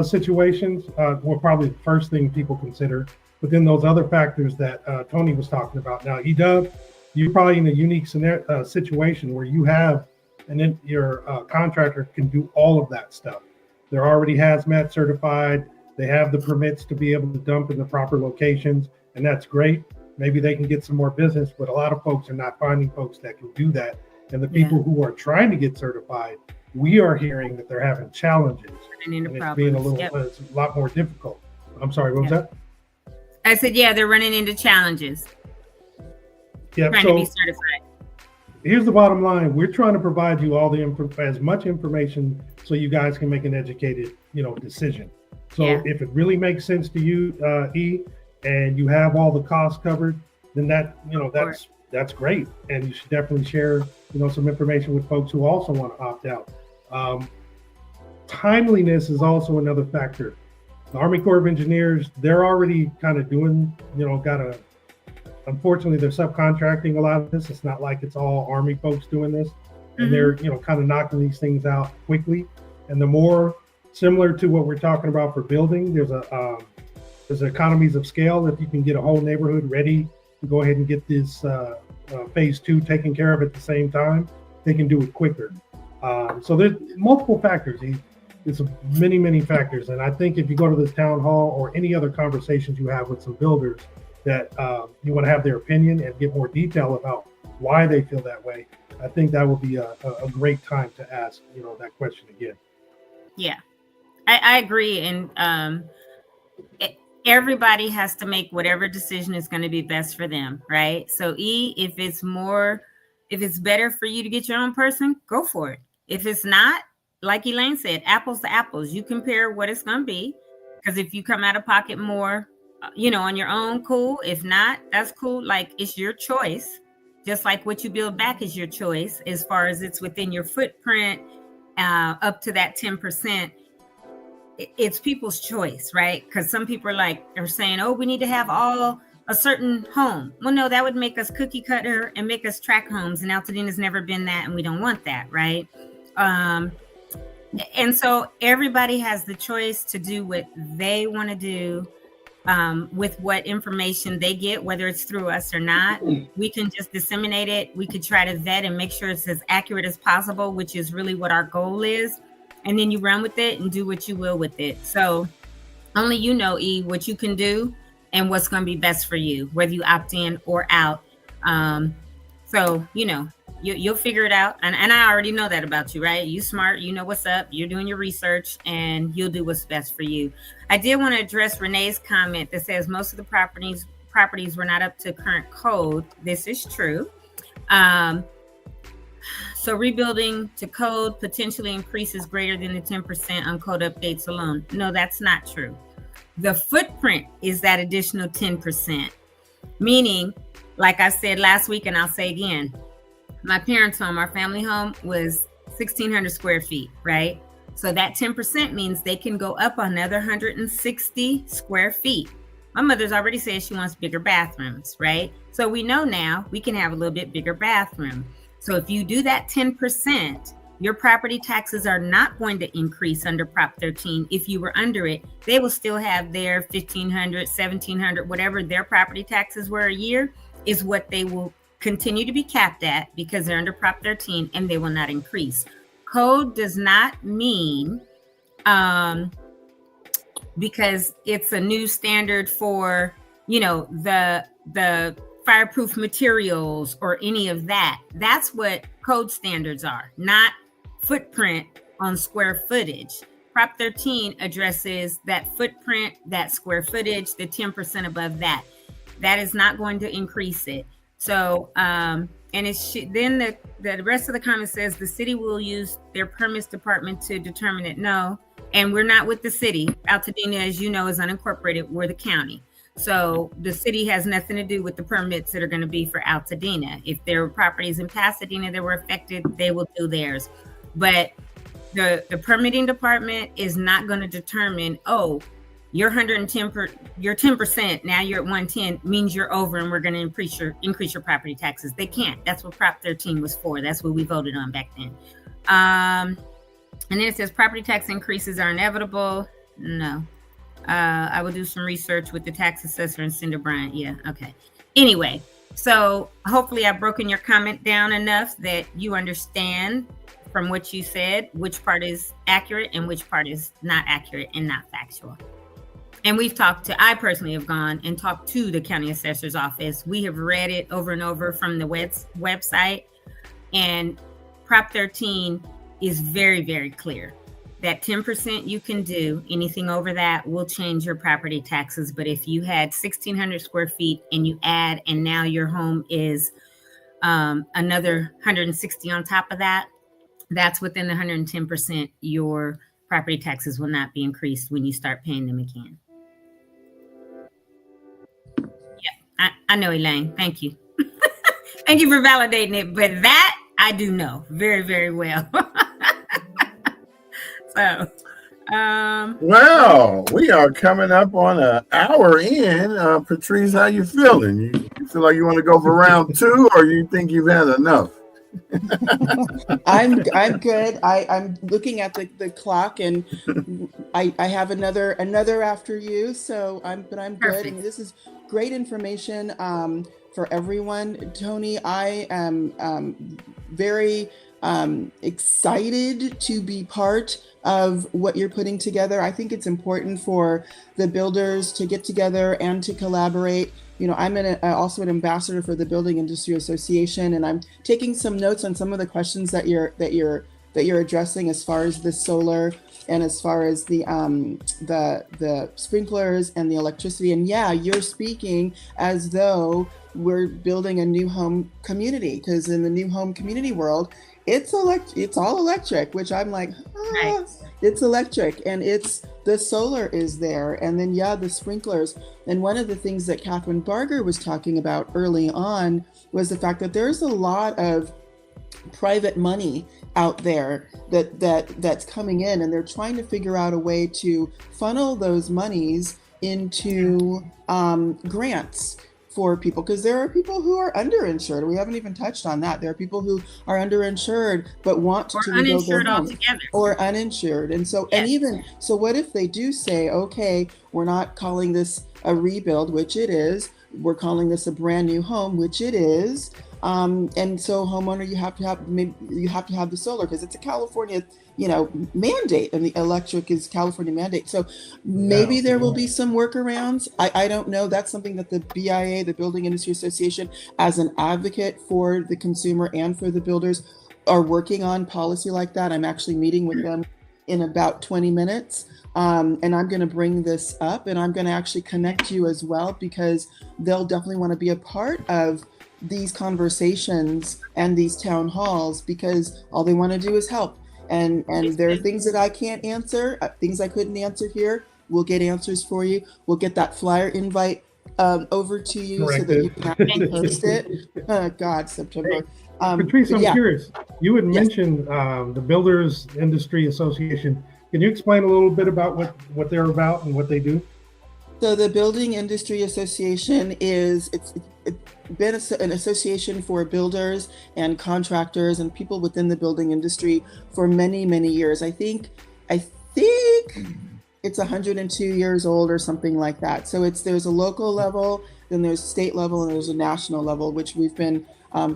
Speaker 2: situations, probably the first thing people consider. But then those other factors that Toni was talking about. Now, EW, you're probably in a unique situation where you have, and then your contractor can do all of that stuff. They're already hazmat certified. They have the permits to be able to dump in the proper locations, and that's great. Maybe they can get some more business, but a lot of folks are not finding folks that can do that. And the people who are trying to get certified, we are hearing that they're having challenges. And it's being it's a lot more difficult. I'm sorry, what was that?
Speaker 3: I said, they're running into challenges. Trying to be certified.
Speaker 2: Here's the bottom line. We're trying to provide you all as much information so you guys can make an educated, decision. So if it really makes sense to you, E, and you have all the costs covered, then that's great. And you should definitely share, some information with folks who also want to opt out. Timeliness is also another factor. The Army Corps of Engineers, they're already kind of doing, unfortunately, they're subcontracting a lot of this. It's not like it's all Army folks doing this. And they're, kind of knocking these things out quickly. And the more similar to what we're talking about for building, there's economies of scale. If you can get a whole neighborhood ready to go ahead and get this phase 2 taken care of at the same time, they can do it quicker. So there's multiple factors. It's many, many factors. And I think if you go to this town hall or any other conversations you have with some builders that you want to have their opinion and get more detail about why they feel that way, I think that will be a great time to ask, that question again.
Speaker 3: Yeah, I agree. And everybody has to make whatever decision is going to be best for them, right? So if it's more If it's better for you to get your own person, go for it. If it's not, like Elaine said, apples to apples, you compare what it's going to be. Because if you come out of pocket more, on your own, cool. If not, that's cool. Like, it's your choice. Just like what you build back is your choice, as far as it's within your footprint, up to that 10%. It's people's choice, right? Because some people are saying, oh, we need to have all a certain home. Well, no, that would make us cookie cutter and make us track homes. And Altadena's never been that, and we don't want that, right? And so everybody has the choice to do what they want to do with what information they get, whether it's through us or not. We can just disseminate it. We could try to vet and make sure it's as accurate as possible, which is really what our goal is. And then you run with it and do what you will with it. So only you know, E, what you can do and what's going to be best for you, whether you opt in or out. So, you'll figure it out. And I already know that about you, right? You smart, you know what's up, you're doing your research, and you'll do what's best for you. I did want to address Renee's comment that says most of the properties were not up to current code. This is true. So rebuilding to code potentially increases greater than the 10% on code updates alone. No, that's not true. The footprint is that additional 10%, meaning, like I said last week, and I'll say again, my parents' home, our family home, was 1,600 square feet, right? So that 10% means they can go up another 160 square feet. My mother's already said she wants bigger bathrooms, right? So we know now we can have a little bit bigger bathroom. So if you do that 10%, your property taxes are not going to increase under Prop 13. If you were under it, they will still have their 1,500, 1,700, whatever their property taxes were a year, is what they will continue to be capped at, because they're under Prop 13 and they will not increase. Code does not mean because it's a new standard for, the fireproof materials or any of that. That's what code standards are, not footprint on square footage. Prop 13 addresses that footprint, that square footage, the 10% above that. That is not going to increase it. So, and then the rest of the comment says the city will use their permits department to determine it. No, and we're not with the city. Altadena, as you know, is unincorporated. We're the county. So the city has nothing to do with the permits that are going to be for Altadena. If there were properties in Pasadena that were affected, they will do theirs. But the permitting department is not going to determine, you're 10%, now you're at 110, means you're over and we're going to increase your property taxes. They can't. That's what Prop 13 was for. That's what we voted on back then. And then it says property tax increases are inevitable. No. I will do some research with the tax assessor and Cinder Bryant. Yeah, okay. Anyway, so hopefully I've broken your comment down enough that you understand from what you said which part is accurate and which part is not accurate and not factual. And I personally have gone and talked to the county assessor's office. We have read it over and over from the website. And Prop 13 is very, very clear. That 10% you can do, anything over that will change your property taxes. But if you had 1,600 square feet and you add, and now your home is another 160 on top of that, that's within the 110%. Your property taxes will not be increased when you start paying them again. I know, Elaine. Thank you. Thank you for validating it. But that I do know very, very well. So,
Speaker 1: well, we are coming up on an hour in. Patrice, how you feeling? You feel like you want to go for round 2, or you think you've had enough?
Speaker 4: I'm good. I'm looking at the clock, and I have another after you. So I'm good.
Speaker 3: Perfect.
Speaker 4: And this is great information for everyone. Toni, I am very excited to be part of what you're putting together. I think it's important for the builders to get together and to collaborate. I'm also an ambassador for the Building Industry Association, and I'm taking some notes on some of the questions that you're addressing as far as the solar and as far as the sprinklers and the electricity. And yeah, you're speaking as though we're building a new home community, because in the new home community world, it's all electric, which I'm like,
Speaker 3: Right.
Speaker 4: it's electric, and the solar is there, and then the sprinklers. And one of the things that Catherine Barger was talking about early on was the fact that there's a lot of private money out there that's coming in, and they're trying to figure out a way to funnel those monies into grants for people, because there are people who are underinsured. We haven't even touched on that. There are people who are underinsured but want to rebuild their home, or uninsured. And so, and even so, what if they do say, okay, we're not calling this a rebuild, which it is, we're calling this a brand new home, which it is. And so, homeowner, you have to have the solar, because it's a California, mandate, and the electric is California mandate. So maybe there will be some workarounds. I don't know. That's something that the BIA, the Building Industry Association, as an advocate for the consumer and for the builders, are working on policy like that. I'm actually meeting with them in about 20 minutes. And I'm going to bring this up, and I'm going to actually connect you as well, because they'll definitely want to be a part of these conversations and these town halls, because all they want to do is help. And there are things that I can't answer, things I couldn't answer here. We'll get answers for you. We'll get that flyer invite over to you so that you can actually post it. God, September.
Speaker 2: Patrice, I'm curious. You had mentioned the Builders Industry Association. Can you explain a little bit about what they're about and what they do?
Speaker 4: So the Building Industry Association it's been an association for builders and contractors and people within the building industry for many, many years. I think it's 102 years old or something like that. So there's a local level, then there's state level, and there's a national level, which we've been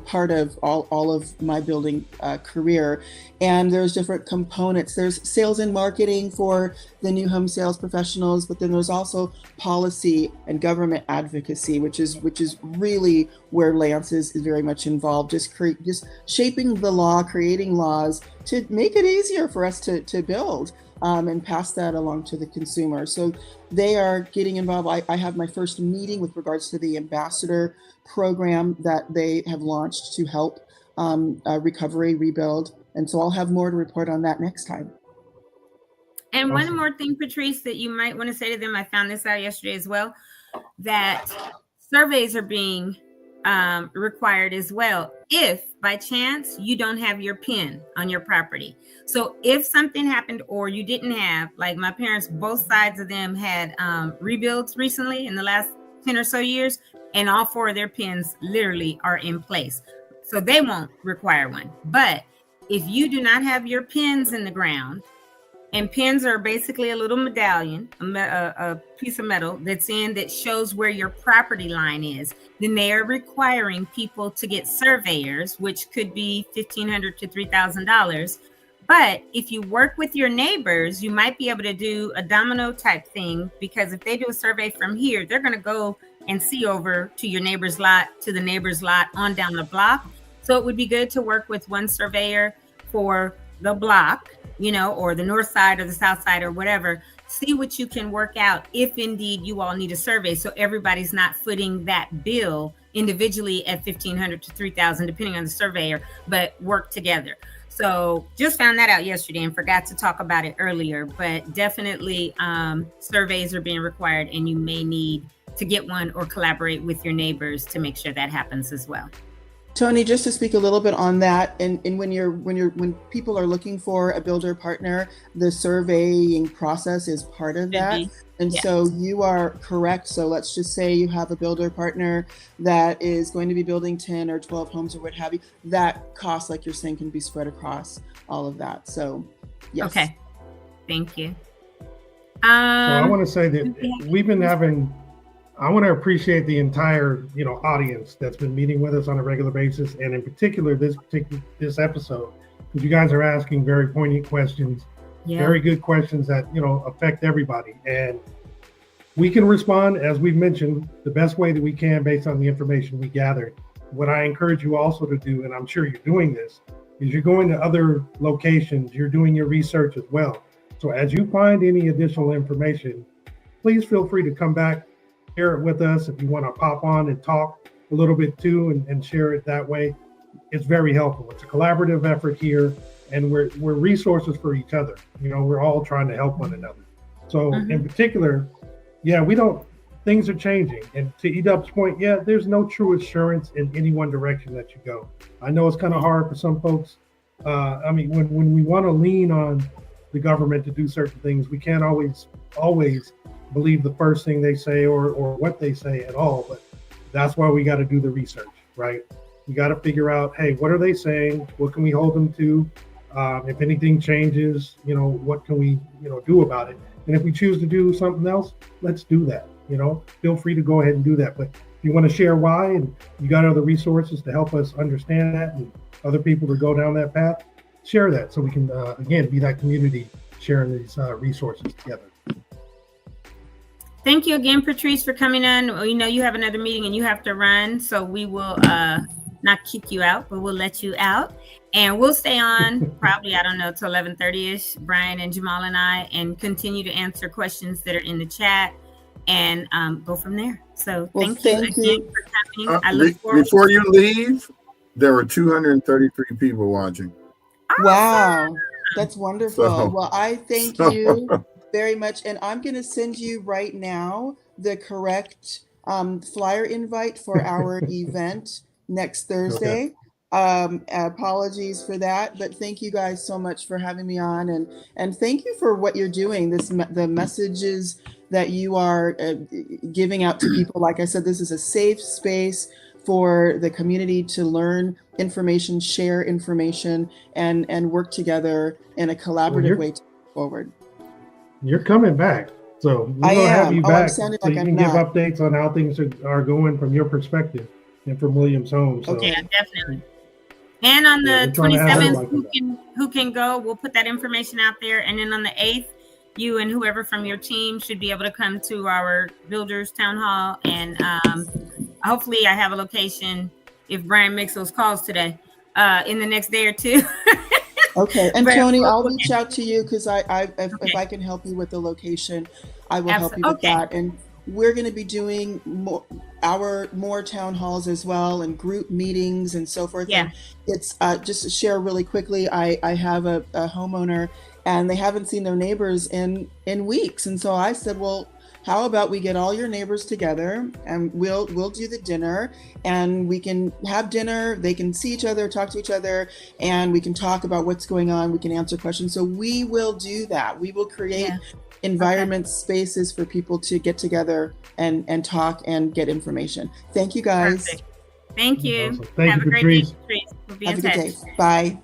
Speaker 4: part of all of my building career. And there's different components. There's sales and marketing for the new home sales professionals, but then there's also policy and government advocacy, which is really where Lance is very much involved. Just shaping the law, creating laws to make it easier for us to build. And pass that along to the consumer. So they are getting involved. I have my first meeting with regards to the ambassador program that they have launched to help recovery, rebuild. And so I'll have more to report on that next time.
Speaker 3: And one more thing, Patrice, that you might want to say to them, I found this out yesterday as well, that surveys are being required as well, if by chance you don't have your PIN on your property. So if something happened or you didn't have, like my parents, both sides of them had rebuilds recently in the last 10 or so years, and all 4 of their PINs literally are in place. So they won't require one. But if you do not have your PINs in the ground, and pins are basically a little medallion, a piece of metal that shows where your property line is, then they are requiring people to get surveyors, which could be $1,500 to $3,000. But if you work with your neighbors, you might be able to do a domino type thing, because if they do a survey from here, they're going to go and see over to your neighbor's lot, to the neighbor's lot, on down the block. So it would be good to work with one surveyor for the block, or the north side or the south side or whatever. See what you can work out if indeed you all need a survey, so everybody's not footing that bill individually at $1,500 to $3,000, depending on the surveyor, but work together. So just found that out yesterday and forgot to talk about it earlier, but definitely surveys are being required, and you may need to get one or collaborate with your neighbors to make sure that happens as well.
Speaker 4: Toni, just to speak a little bit on that, and when people are looking for a builder partner, the surveying process is part of that. And so you are correct. So let's just say you have a builder partner that is going to be building 10 or 12 homes or what have you. That cost, like you're saying, can be spread across all of that. So yes.
Speaker 3: Okay, thank you.
Speaker 2: So I want to say that we've been having, I want to appreciate the entire, audience that's been meeting with us on a regular basis, and in particular this episode, because you guys are asking very poignant questions, very good questions that affect everybody, and we can respond, as we've mentioned, the best way that we can based on the information we gathered. What I encourage you also to do, and I'm sure you're doing this, is you're going to other locations, you're doing your research as well. So as you find any additional information, please feel free to come back, share it with us. If you want to pop on and talk a little bit too and share it that way, it's very helpful. It's a collaborative effort here, and we're resources for each other. We're all trying to help one another. So in particular, things are changing. And to Edub's point, there's no true assurance in any one direction that you go. I know it's kind of hard for some folks. When we want to lean on the government to do certain things, we can't always believe the first thing they say or what they say at all. But that's why we got to do the research, right? We got to figure out, hey, what are they saying? What can we hold them to? If anything changes, what can we, do about it? And if we choose to do something else, let's do that. Feel free to go ahead and do that. But if you want to share why, and you got other resources to help us understand that, and other people to go down that path, share that so we can, again, be that community sharing these resources together.
Speaker 3: Thank you again, Patrice, for coming on. You have another meeting and you have to run, so we will not kick you out, but we'll let you out. And we'll stay on probably, I don't know, till 11:30ish, Brian and Jamal and I, and continue to answer questions that are in the chat and go from there. So thank you again for coming. I look forward.
Speaker 1: Before you leave, there were 233 people watching.
Speaker 3: Awesome.
Speaker 4: Wow, that's wonderful. Well, I thank you very much. And I'm going to send you right now the correct flyer invite for our event next Thursday.
Speaker 1: Okay.
Speaker 4: Apologies for that, but thank you guys so much for having me on, and thank you for what you're doing. The messages that you are giving out to people. Like I said, this is a safe space for the community to learn information, share information, and work together in a collaborative way to move forward.
Speaker 2: You're coming back, so we're going to have you back so you can give updates on how things are going from your perspective and from Williams Home. So.
Speaker 3: Okay, definitely. And on the 27th, who can go, we'll put that information out there. And then on the 8th, you and whoever from your team should be able to come to our Builders Town Hall. And hopefully I have a location if Brian makes those calls today in the next day or two.
Speaker 4: Okay. And Toni, I'll reach out to you because if I can help you with the location, I will help you with that. And we're going to be doing more town halls as well, and group meetings and so forth. Yeah. And it's just to share really quickly. I have a homeowner, and they haven't seen their neighbors in weeks. And so I said, well, how about we get all your neighbors together and we'll do the dinner, and we can have dinner. They can see each other, talk to each other, and we can talk about what's going on. We can answer questions. So we will do that. We will create environments, spaces for people to get together and talk and get information. Thank you guys.
Speaker 3: Perfect. Thank you.
Speaker 2: Awesome. Thank
Speaker 3: Have
Speaker 2: you,
Speaker 3: a great
Speaker 2: Patrice.
Speaker 3: day, Patrice. We'll be
Speaker 4: Have
Speaker 3: in
Speaker 4: a
Speaker 3: touch.
Speaker 4: good day. Bye.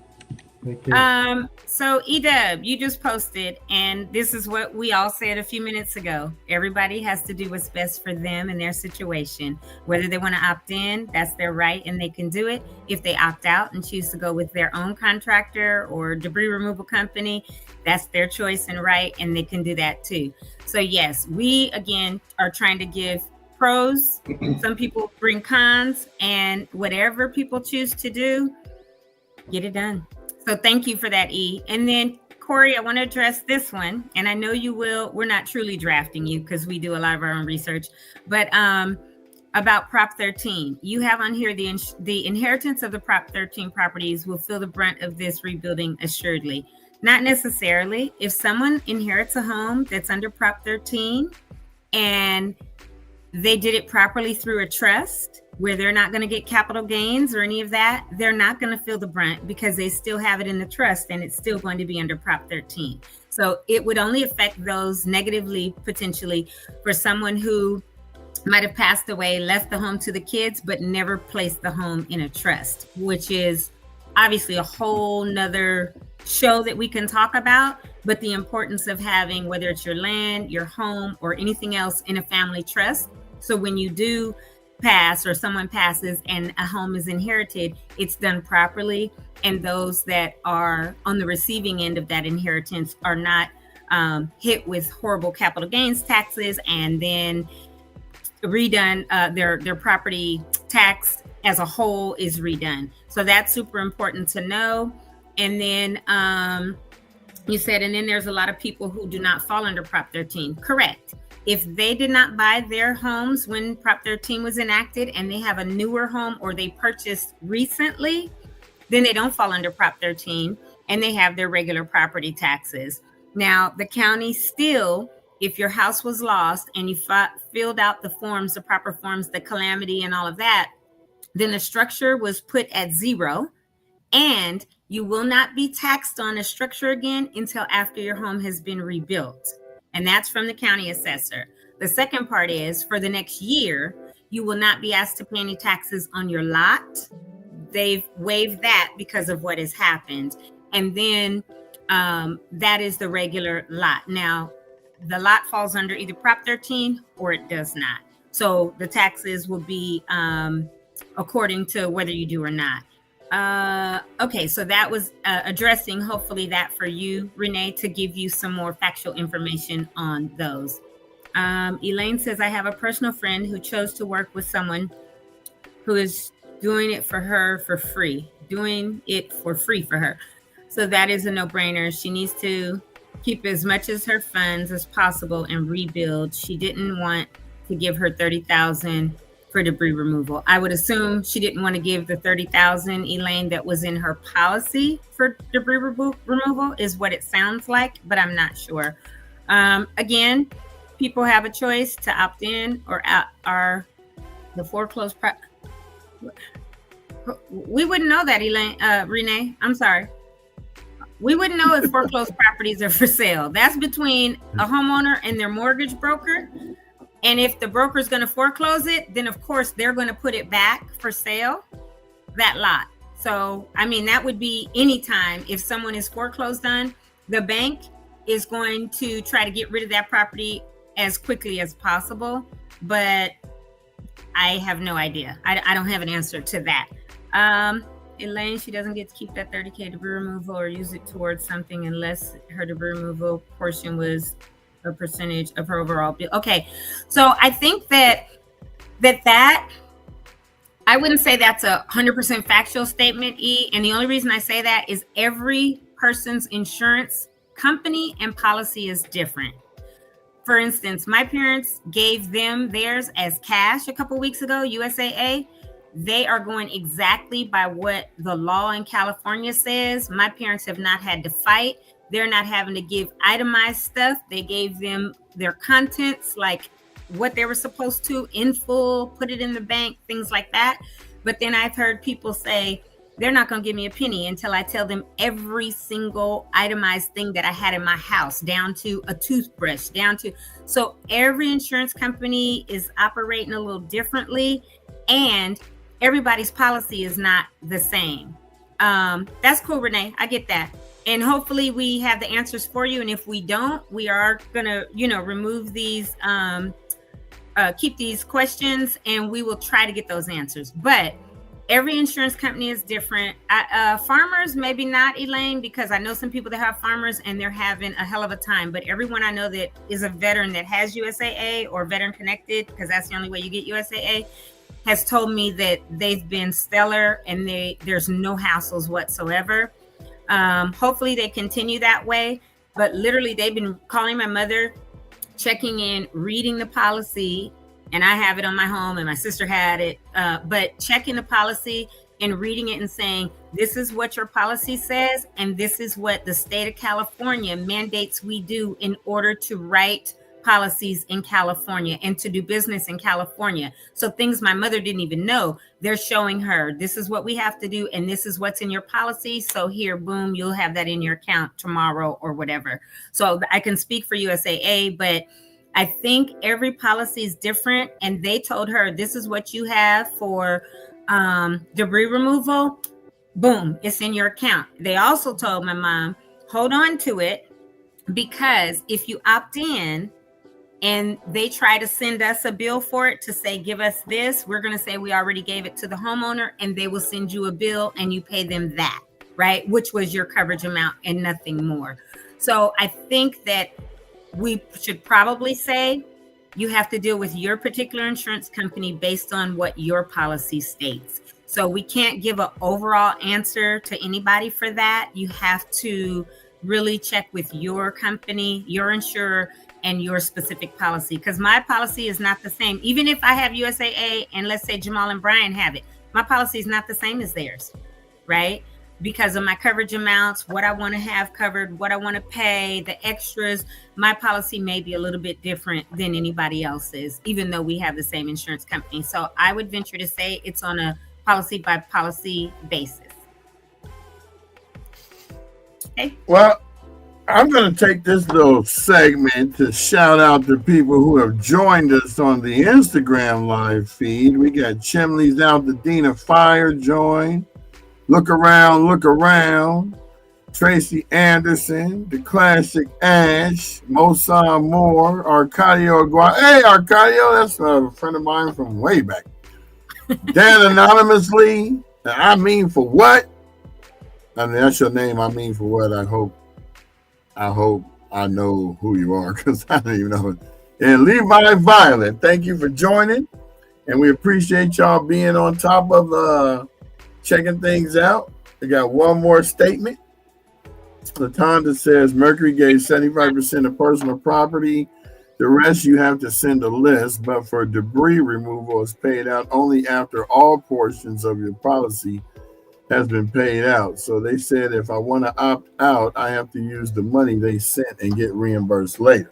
Speaker 2: Thank you.
Speaker 3: So Edub, you just posted, and this is what we all said a few minutes ago. Everybody has to do what's best for them and their situation. Whether they want to opt in, that's their right, and they can do it. If they opt out and choose to go with their own contractor or debris removal company, that's their choice and right, and they can do that too. So yes, we again are trying to give pros. Some people bring cons, and whatever people choose to do, get it done. So thank you for that, E. And then Corey, I want to address this one, and I know you will. We're not truly drafting you because we do a lot of our own research, but about Prop 13, you have on here the inheritance of the Prop 13 properties will feel the brunt of this rebuilding assuredly. Not necessarily. If someone inherits a home that's under Prop 13 and they did it properly through a trust where they're not going to get capital gains or any of that, they're not going to feel the brunt because they still have it in the trust and it's still going to be under Prop 13. So it would only affect those negatively, potentially, for someone who might have passed away, left the home to the kids, but never placed the home in a trust, which is obviously a whole nother show that we can talk about. But the importance of having, whether it's your land, your home, or anything else in a family trust. So when you do pass or someone passes and a home is inherited, it's done properly. And those that are on the receiving end of that inheritance are not hit with horrible capital gains taxes and then redone, their property tax as a whole is redone. So that's super important to know. And then You said, and then there's a lot of people who do not fall under Prop 13. Correct. If they did not buy their homes when Prop 13 was enacted and they have a newer home or they purchased recently, then they don't fall under Prop 13 and they have their regular property taxes. Now, the county still, if your house was lost and you filled out the forms, the proper forms, the calamity and all of that, then the structure was put at 0 and you will not be taxed on a structure again until after your home has been rebuilt. And that's from the county assessor. The second part is for the next year, you will not be asked to pay any taxes on your lot. They've waived that because of what has happened. And then that is the regular lot. Now, the lot falls under either Prop 13 or it does not. So the taxes will be according to whether you do or not. Okay, so that was addressing hopefully that for you, Renee, to give you some more factual information on those. Elaine says, I have a personal friend who chose to work with someone who is doing it for her for free, for her. So that is a no-brainer. She needs to keep as much as her funds as possible and rebuild. She didn't want to give her $30,000 for debris removal. I would assume she didn't want to give the $30,000, Elaine, that was in her policy for debris removal is what it sounds like, but I'm not sure. Again, people have a choice to opt in or out. Are the foreclosed we wouldn't know that, Elaine, Renee. I'm sorry. We wouldn't know if foreclosed properties are for sale. That's between a homeowner and their mortgage broker. And if the broker is going to foreclose it, then of course they're going to put it back for sale, that lot. So, I mean, that would be anytime if someone is foreclosed on, the bank is going to try to get rid of that property as quickly as possible. But I have no idea. I don't have an answer to that. Elaine, she doesn't get to keep that $30K debris removal or use it towards something unless her debris removal portion was a percentage of her overall bill. Okay, so I think that I wouldn't say that's 100% factual statement, E. And the only reason I say that is every person's insurance company and policy is different. For instance, my parents gave them theirs as cash a couple weeks ago, USAA. They are going exactly by what the law in California says. My parents have not had to fight. They're not having to give itemized stuff. They gave them their contents, like what they were supposed to in full, put it in the bank, things like that. But then I've heard people say, they're not going to give me a penny until I tell them every single itemized thing that I had in my house, down to a toothbrush, so every insurance company is operating a little differently and everybody's policy is not the same. That's cool, Renee. I get that. And hopefully we have the answers for you. And if we don't, we are going to, remove these, keep these questions and we will try to get those answers. But every insurance company is different. Farmers, maybe not, Elaine, because I know some people that have farmers and they're having a hell of a time. But everyone I know that is a veteran that has USAA or Veteran Connected, because that's the only way you get USAA, has told me that they've been stellar and there's no hassles whatsoever. Hopefully they continue that way. But literally, they've been calling my mother, checking in, reading the policy. And I have it on my home and my sister had it, but checking the policy and reading it and saying, this is what your policy says. And this is what the state of California mandates we do in order to write policies in California and to do business in California. So things my mother didn't even know, they're showing her, this is what we have to do. And this is what's in your policy. So here, boom, you'll have that in your account tomorrow or whatever. So I can speak for USAA, but I think every policy is different. And they told her, this is what you have for debris removal. Boom, it's in your account. They also told my mom, hold on to it, because if you opt in and they try to send us a bill for it to say, give us this, we're going to say we already gave it to the homeowner, and they will send you a bill and you pay them that, right? Which was your coverage amount and nothing more. So I think that we should probably say you have to deal with your particular insurance company based on what your policy states. So we can't give an overall answer to anybody for that. You have to really check with your company, your insurer, and your specific policy, because my policy is not the same. Even if I have USAA and let's say Jamal and Brian have it, my policy is not the same as theirs, right? Because of my coverage amounts, what I want to have covered, what I want to pay, the extras, my policy may be a little bit different than anybody else's, even though we have the same insurance company. So I would venture to say it's on a policy by policy basis. Okay.
Speaker 1: Well, I'm going to take this little segment to shout out to people who have joined us on the Instagram live feed. We got Chimley's Altadena Fire join. Look around. Tracy Anderson, the classic Ash, Mosan Moore, Arcadio Aguirre. Hey, Arcadio, that's a friend of mine from way back. Dan Anonymously, I mean for what? I mean, that's your name. I mean for what? I hope I know who you are, because I don't even know. And Levi Violet, thank you for joining. And we appreciate y'all being on top of checking things out. We got one more statement. Latonda says Mercury gave 75% of personal property. The rest you have to send a list, but for debris removal is paid out only after all portions of your policy has been paid out. So they said if I want to opt out, I have to use the money they sent and get reimbursed later.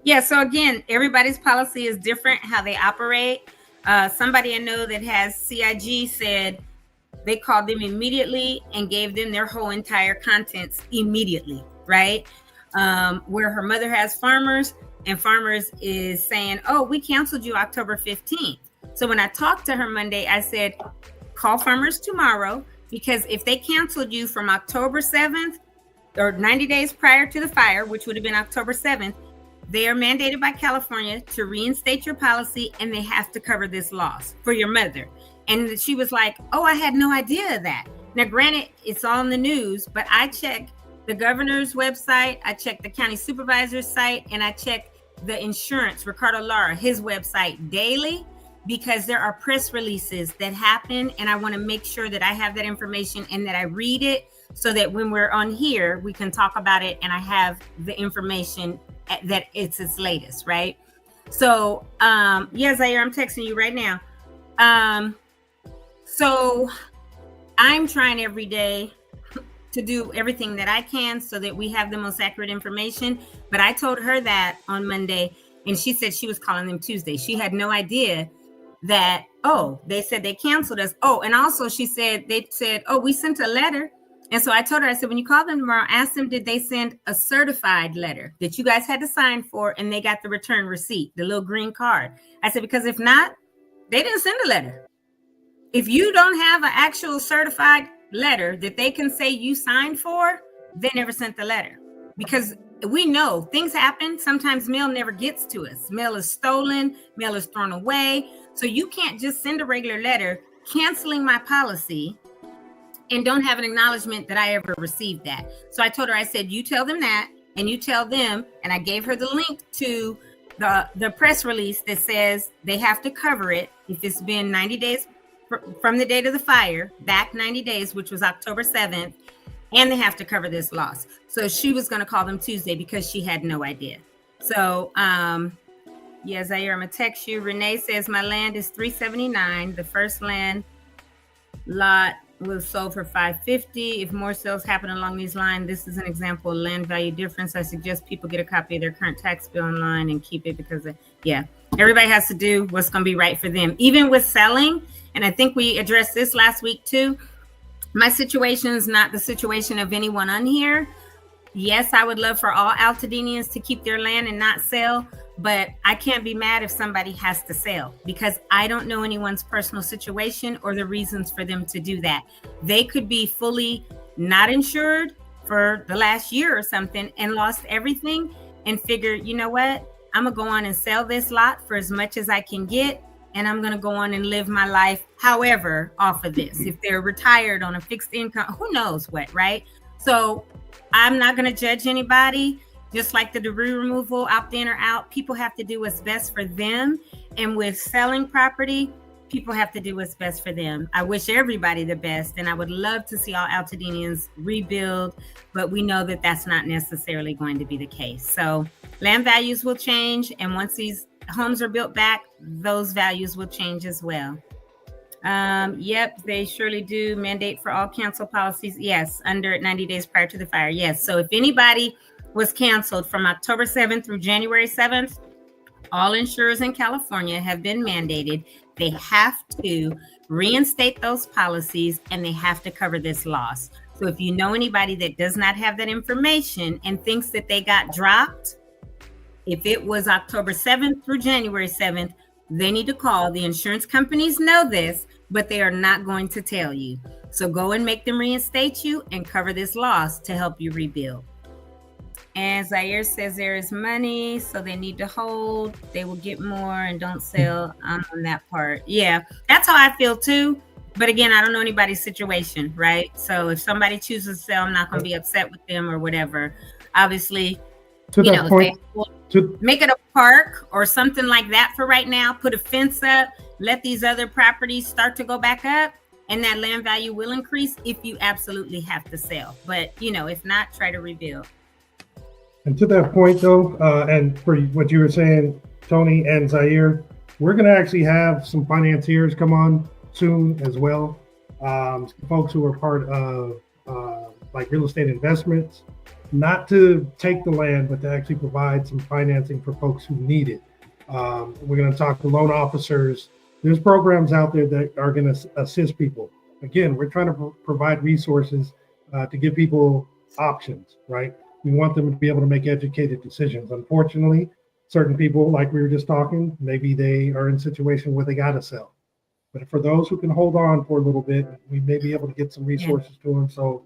Speaker 3: Yeah, so again, everybody's policy is different, how they operate. Somebody I know that has CIG said they called them immediately and gave them their whole entire contents immediately, right? Where her mother has Farmers, and Farmers is saying, oh, we canceled you October 15th. So when I talked to her Monday, I said, call Farmers tomorrow, because if they canceled you from October 7th or 90 days prior to the fire, which would have been October 7th, they are mandated by California to reinstate your policy, and they have to cover this loss for your mother. And she was like, oh, I had no idea of that. Now, granted, it's all in the news, but I check the governor's website, I check the county supervisor's site, and I check the insurance, Ricardo Lara, his website daily, because there are press releases that happen, and I want to make sure that I have that information and that I read it so that when we're on here, we can talk about it and I have the information that it's its latest, right? So, yeah, Zaire, I'm texting you right now. So I'm trying every day to do everything that I can so that we have the most accurate information. But I told her that on Monday, and she said she was calling them Tuesday. She had no idea that, oh, they said they canceled us. Oh, and also she said, they said, oh, we sent a letter. And so I told her, I said, when you call them tomorrow, ask them, did they send a certified letter that you guys had to sign for and they got the return receipt, the little green card? I said, because if not, they didn't send a letter. If you don't have an actual certified letter that they can say you signed for, they never sent the letter. Because we know things happen. Sometimes mail never gets to us. Mail is stolen, mail is thrown away. So you can't just send a regular letter canceling my policy and don't have an acknowledgement that I ever received that. So I told her, I said, you tell them that, and you tell them, and I gave her the link to the press release that says they have to cover it if it's been 90 days from the date of the fire, back 90 days, which was October 7th, and they have to cover this loss. So she was going to call them Tuesday because she had no idea. So, yeah, Zaire, I'm going to text you. Renee says, my land is $379. The first land lot was sold for $550. If more sales happen along these lines, this is an example of land value difference. I suggest people get a copy of their current tax bill online and keep it because, yeah, everybody has to do what's going to be right for them. Even with selling, and I think we addressed this last week too, my situation is not the situation of anyone on here. Yes, I would love for all Altadenians to keep their land and not sell, but I can't be mad if somebody has to sell because I don't know anyone's personal situation or the reasons for them to do that. They could be fully not insured for the last year or something and lost everything and figured, you know what, I'm gonna go on and sell this lot for as much as I can get, and I'm gonna go on and live my life however off of this. If they're retired on a fixed income, who knows what, right? So I'm not gonna judge anybody. Just like the debris removal, opt in or out, people have to do what's best for them. And with selling property, people have to do what's best for them. I wish everybody the best, and I would love to see all Altadenians rebuild, but we know that that's not necessarily going to be the case. So land values will change, and once these homes are built back, those values will change as well. Yep, they surely do mandate for all cancel policies. Yes, under 90 days prior to the fire. Yes. So if anybody was canceled from October 7th through January 7th, all insurers in California have been mandated. They have to reinstate those policies, and they have to cover this loss. So if you know anybody that does not have that information and thinks that they got dropped, if it was October 7th through January 7th, they need to call. The insurance companies know this, but they are not going to tell you. So go and make them reinstate you and cover this loss to help you rebuild. And Zaire says there is money, so they need to hold. They will get more and don't sell on that part. Yeah, that's how I feel too. But again, I don't know anybody's situation, right? So if somebody chooses to sell, I'm not going to be upset with them or whatever. Obviously,
Speaker 2: to that point,
Speaker 3: make it a park or something like that for right now. Put a fence up, let these other properties start to go back up, and that land value will increase if you absolutely have to sell. But, if not, try to rebuild.
Speaker 2: And to that point, though, and for what you were saying, Toni and Zaire, we're going to actually have some financiers come on soon as well. Folks who are part of like real estate investments, not to take the land, but to actually provide some financing for folks who need it. We're going to talk to loan officers. There's programs out there that are going to assist people. Again, we're trying to provide resources to give people options, right? We want them to be able to make educated decisions. Unfortunately, certain people, like we were just talking, maybe they are in a situation where they got to sell. But for those who can hold on for a little bit, we may be able to get some resources to them so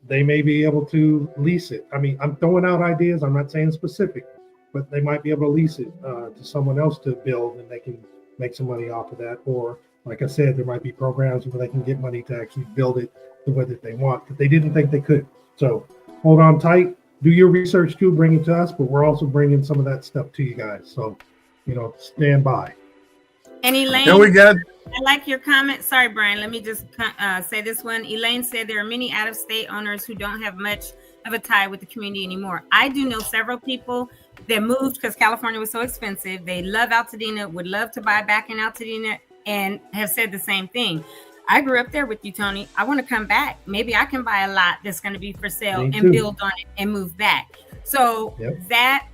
Speaker 2: they may be able to lease it. I mean, I'm throwing out ideas. I'm not saying specific, but they might be able to lease it to someone else to build, and they can make some money off of that. Or, like I said, there might be programs where they can get money to actually build it the way that they want, but they didn't think they could. So hold on tight, do your research too, bring it to us, but we're also bringing some of that stuff to you guys. So, stand by.
Speaker 3: And Elaine, I like your comment. Sorry, Brian, let me just say this one. Elaine said there are many out-of-state owners who don't have much of a tie with the community anymore. I do know several people that moved because California was so expensive. They love Altadena, would love to buy back in Altadena, and have said the same thing. I grew up there with you, Toni. I want to come back. Maybe I can buy a lot that's going to be for sale and build on it and move back. So that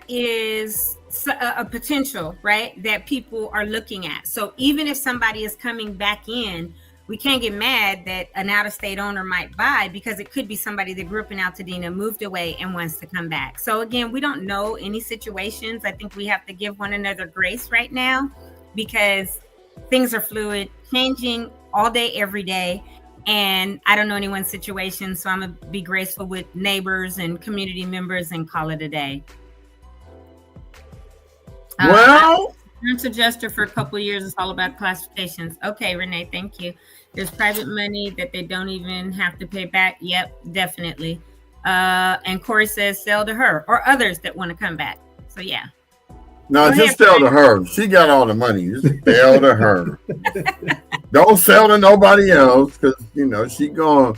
Speaker 3: is a potential, right, that people are looking at. So even if somebody is coming back in, we can't get mad that an out-of-state owner might buy, because it could be somebody that grew up in Altadena, moved away, and wants to come back. So again, we don't know any situations. I think we have to give one another grace right now, because things are fluid, changing all day, every day. And I don't know anyone's situation, so I'm going to be graceful with neighbors and community members and call it a day.
Speaker 1: Well,
Speaker 3: insurance adjuster for a couple of years. It's all about classifications. Okay, Renee, thank you. There's private money that they don't even have to pay back. Yep, definitely. And Corey says sell to her or others that want to come back. So yeah.
Speaker 1: No, just sell to her. She got all the money. Just sell to her. Don't sell to nobody else, because she gonna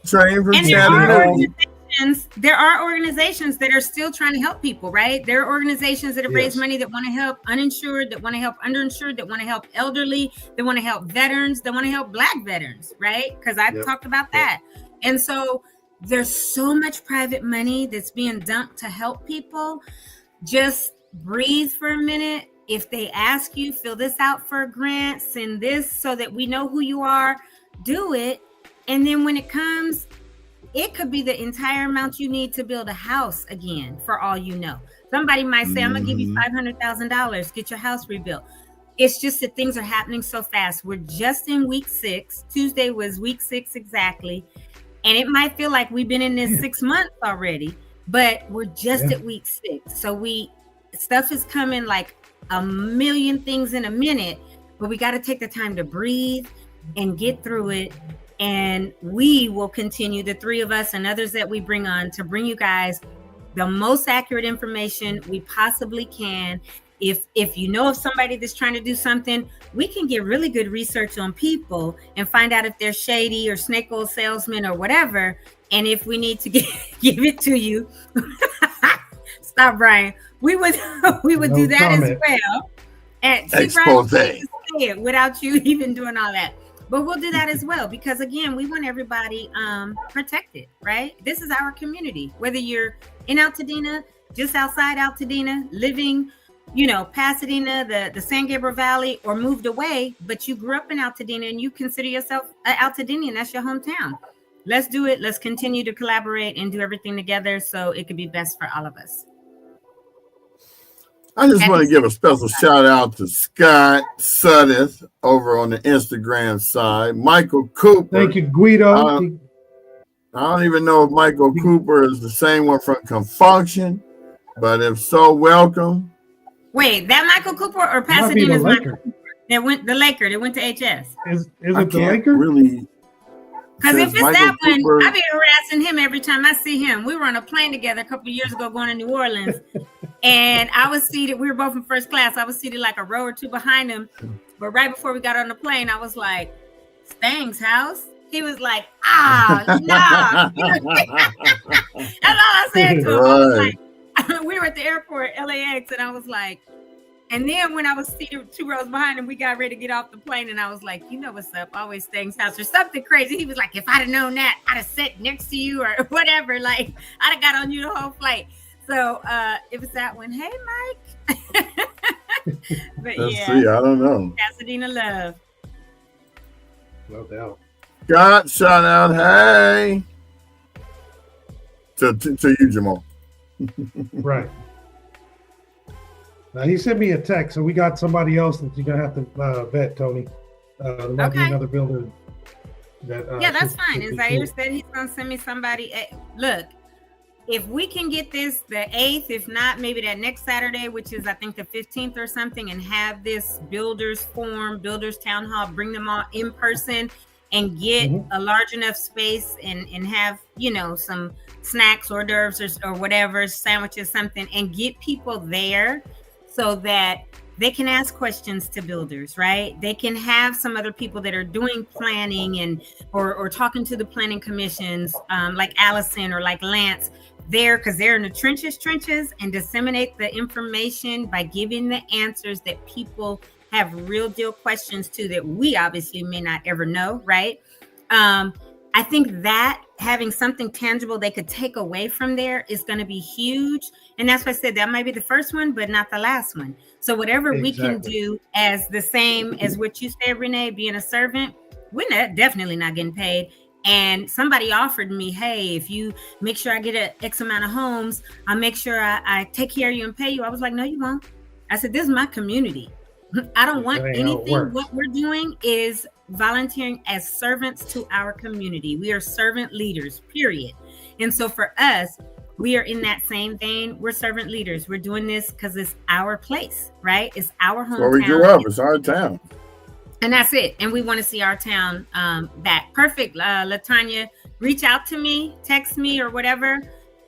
Speaker 1: train for Chattanooga.
Speaker 3: There are organizations that are still trying to help people, right? There are organizations that have raised money that want to help uninsured, that want to help underinsured, that want to help elderly, that want to help veterans, that want to help Black veterans, right? Because I talked about that. And so there's so much private money that's being dumped to help people. Just breathe for a minute. If they ask you, fill this out for a grant, send this so that we know who you are, do it. And then when it comes, it could be the entire amount you need to build a house again, for all you know. Somebody might say, I'm going to give you $500,000, get your house rebuilt. It's just that things are happening so fast. We're just in week 6. Tuesday was week 6 exactly. And it might feel like we've been in this 6 months already, but we're just at week 6. So stuff is coming like a million things in a minute, but we got to take the time to breathe and get through it. And we will continue, the 3 of us and others that we bring on, to bring you guys the most accurate information we possibly can. if you know of somebody that's trying to do something, we can get really good research on people and find out if they're shady or snake oil salesmen or whatever. And if we need to give it to you, stop, Brian. We would do that as well. And see, Brian, say it without you even doing all that. But we'll do that as well, because again, we want everybody protected, right? This is our community. Whether you're in Altadena, just outside Altadena, living, Pasadena, the San Gabriel Valley, or moved away, but you grew up in Altadena and you consider yourself an Altadenian, that's your hometown. Let's do it. Let's continue to collaborate and do everything together so it could be best for all of us.
Speaker 1: I just want to give a special shout out to Scott Suddeth over on the Instagram side. Michael Cooper.
Speaker 2: Thank you, Guido.
Speaker 1: I don't even know if Michael Cooper is the same one from Confunction, but if so, welcome.
Speaker 3: Wait, that Michael Cooper or Pasadena's Michael Cooper? They went the Laker. They went to HS.
Speaker 2: Is it the Laker?
Speaker 1: Really.
Speaker 3: Because if it's Michael that one, I be harassing him every time I see him. We were on a plane together a couple of years ago going to New Orleans, and I was seated. We were both in first class. I was seated like a row or two behind him. But right before we got on the plane, I was like, "Stang's house." He was like, "Ah, nah." That's all I said to him. Right. I was like, we were at the airport, LAX, and I was like. And then when I was seated 2 rows behind him, we got ready to get off the plane. And I was like, you know what's up? Always Stang's house or something crazy. He was like, if I'd have known that, I'd have sat next to you or whatever. Like, I'd have got on you the whole flight. So it was that one. Hey, Mike. But
Speaker 1: let's see. I don't know.
Speaker 3: Pasadena love.
Speaker 2: No doubt.
Speaker 1: Scott, shout out. Hey. To you, Jamal.
Speaker 2: Right. Now, he sent me a text, so we got somebody else that you're going to have to vet, Toni. There might be another builder.
Speaker 3: Yeah, that's fine. And Zaire said he's going to send me somebody. Look, if we can get this the 8th, if not, maybe that next Saturday, which is, I think, the 15th or something, and have this builders forum, builders town hall, bring them all in person and get a large enough space and have, some snacks, hors d'oeuvres or whatever, sandwiches, something, and get people there. So that they can ask questions to builders, right? They can have some other people that are doing planning and or talking to the planning commissions, like Allison or like Lance, there because they're in the trenches, and disseminate the information by giving the answers that people have real deal questions to that we obviously may not ever know, right? I think that having something tangible they could take away from there is going to be huge. And that's why I said that might be the first one, but not the last one. So whatever we can do as the same as what you said, Renee, being a servant, we're definitely not getting paid. And somebody offered me, hey, if you make sure I get an X amount of homes, I'll make sure I take care of you and pay you. I was like, no, you won't. I said, this is my community. I don't want anything. What we're doing is volunteering as servants to our community. We are servant leaders, period. And so for us, we are in that same vein. We're servant leaders. We're doing this because it's our place, right? It's our hometown.
Speaker 1: Where we grew up. It's our town.
Speaker 3: And that's it. And we want to see our town back. Perfect. LaTanya, reach out to me, text me or whatever.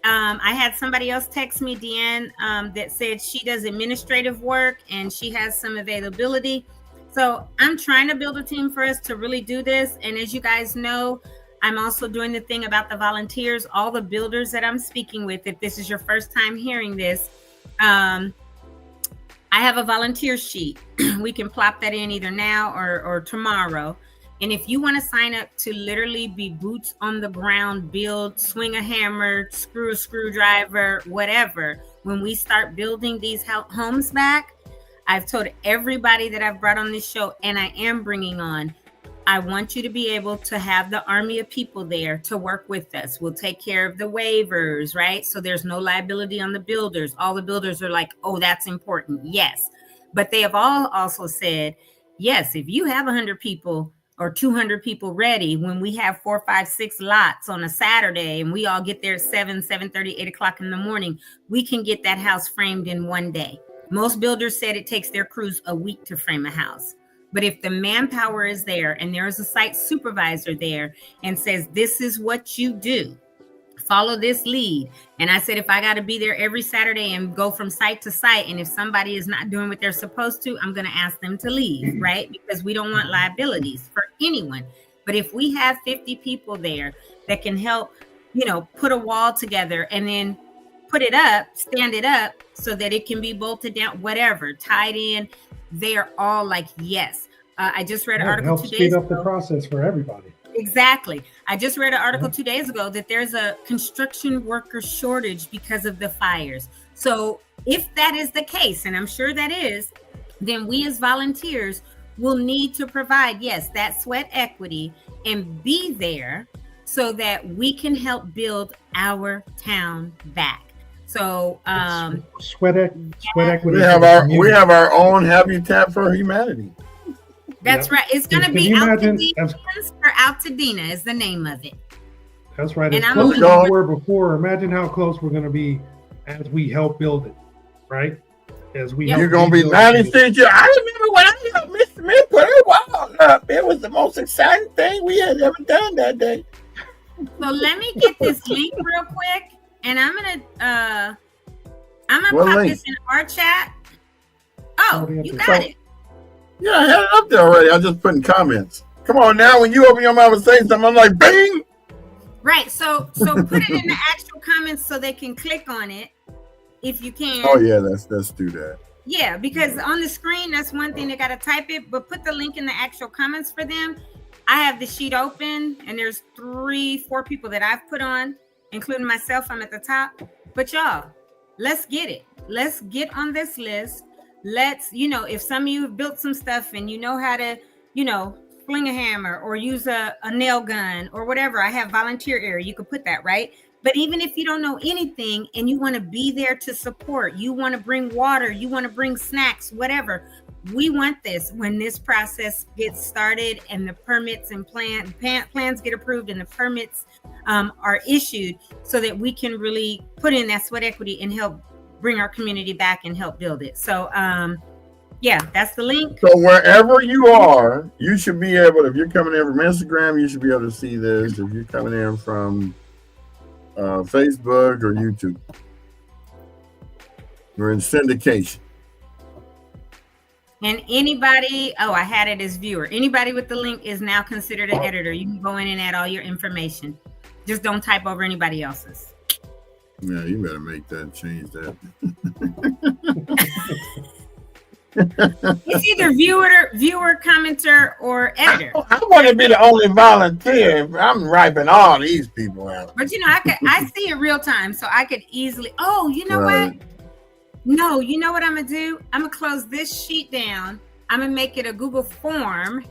Speaker 3: I had somebody else text me, Deanne, that said she does administrative work and she has some availability. So I'm trying to build a team for us to really do this. And as you guys know, I'm also doing the thing about the volunteers, all the builders that I'm speaking with. If this is your first time hearing this, I have a volunteer sheet. We can plop that in either now or tomorrow. And if you want to sign up to literally be boots on the ground, build, swing a hammer, screw a screwdriver, whatever, when we start building these homes back, I've told everybody that I've brought on this show, and I am bringing on, I want you to be able to have the army of people there to work with us. We'll take care of the waivers, right? So there's no liability on the builders. All the builders are like, oh, that's important. Yes. But they have all also said, yes, if you have 100 people or 200 people ready, when we have 4, 5, 6 lots on a Saturday and we all get there at 7:30, 8 o'clock in the morning, we can get that house framed in one day. Most builders said it takes their crews a week to frame a house. But if the manpower is there and there is a site supervisor there and says, this is what you do follow this lead. And I said, if I got to be there every Saturday and go from site to site, and if somebody is not doing what they're supposed to, I'm going to ask them to leave, right? Because we don't want liabilities for anyone. But if we have 50 people there that can help, put a wall together and then put it up, stand it up so that it can be bolted down, whatever, tied in, they are all like, yes. I just read an article 2 days ago.
Speaker 2: Help speed up the process for everybody.
Speaker 3: Exactly. I just read an article 2 days ago that there's a construction worker shortage because of the fires. So if that is the case, and I'm sure that is, then we as volunteers will need to provide, yes, that sweat equity and be there so that we can help build our town back. So
Speaker 2: sweat equity.
Speaker 1: We have our own Habitat for Humanity.
Speaker 3: That's right. It's going to be Altadena for Altadena is the name of it.
Speaker 2: That's right. As close as we were before. Imagine how close we're going to be as we help build it, right?
Speaker 1: You're going to be 96 years. I remember when I helped Mr. Smith put her wall up. It was the most exciting thing we had ever done that day.
Speaker 3: So let me get this link real quick, and I'm gonna pop this in our chat. Oh, you got it.
Speaker 1: Yeah, I had it up there already. I just put in comments. Come on now, when you open your mouth and say something, I'm like, bing!
Speaker 3: Right, so put it in the actual comments so they can click on it if you can.
Speaker 1: Oh yeah, let's do that.
Speaker 3: Yeah, because on the screen, that's one thing, they got to type it, but put the link in the actual comments for them. I have the sheet open, and there's 3-4 people that I've put on, including myself. I'm at the top. But y'all, let's get it. Let's get on this list. Let's, if some of you have built some stuff and you know how to, fling a hammer or use a nail gun or whatever, I have volunteer area. You could put that, right? But even if you don't know anything and you want to be there to support, you want to bring water, you want to bring snacks, whatever, we want this when this process gets started and the permits and plans get approved and the permits are issued so that we can really put in that sweat equity and help bring our community back and help build it. So, yeah, that's the link.
Speaker 1: So wherever you are, you should be able, if you're coming in from Instagram, you should be able to see this. If you're coming in from Facebook or YouTube, we're in syndication.
Speaker 3: And anybody, I had it as viewer. Anybody with the link is now considered an editor. You can go in and add all your information. Just don't type over anybody else's.
Speaker 1: Yeah, you better make that change that.
Speaker 3: It's either viewer, commenter, or editor.
Speaker 1: I want to be the only volunteer. I'm wiping all these people out.
Speaker 3: But I see it real time, so I could easily. Oh, you know what? No, you know what I'm gonna do? I'm gonna close this sheet down. I'm gonna make it a Google form.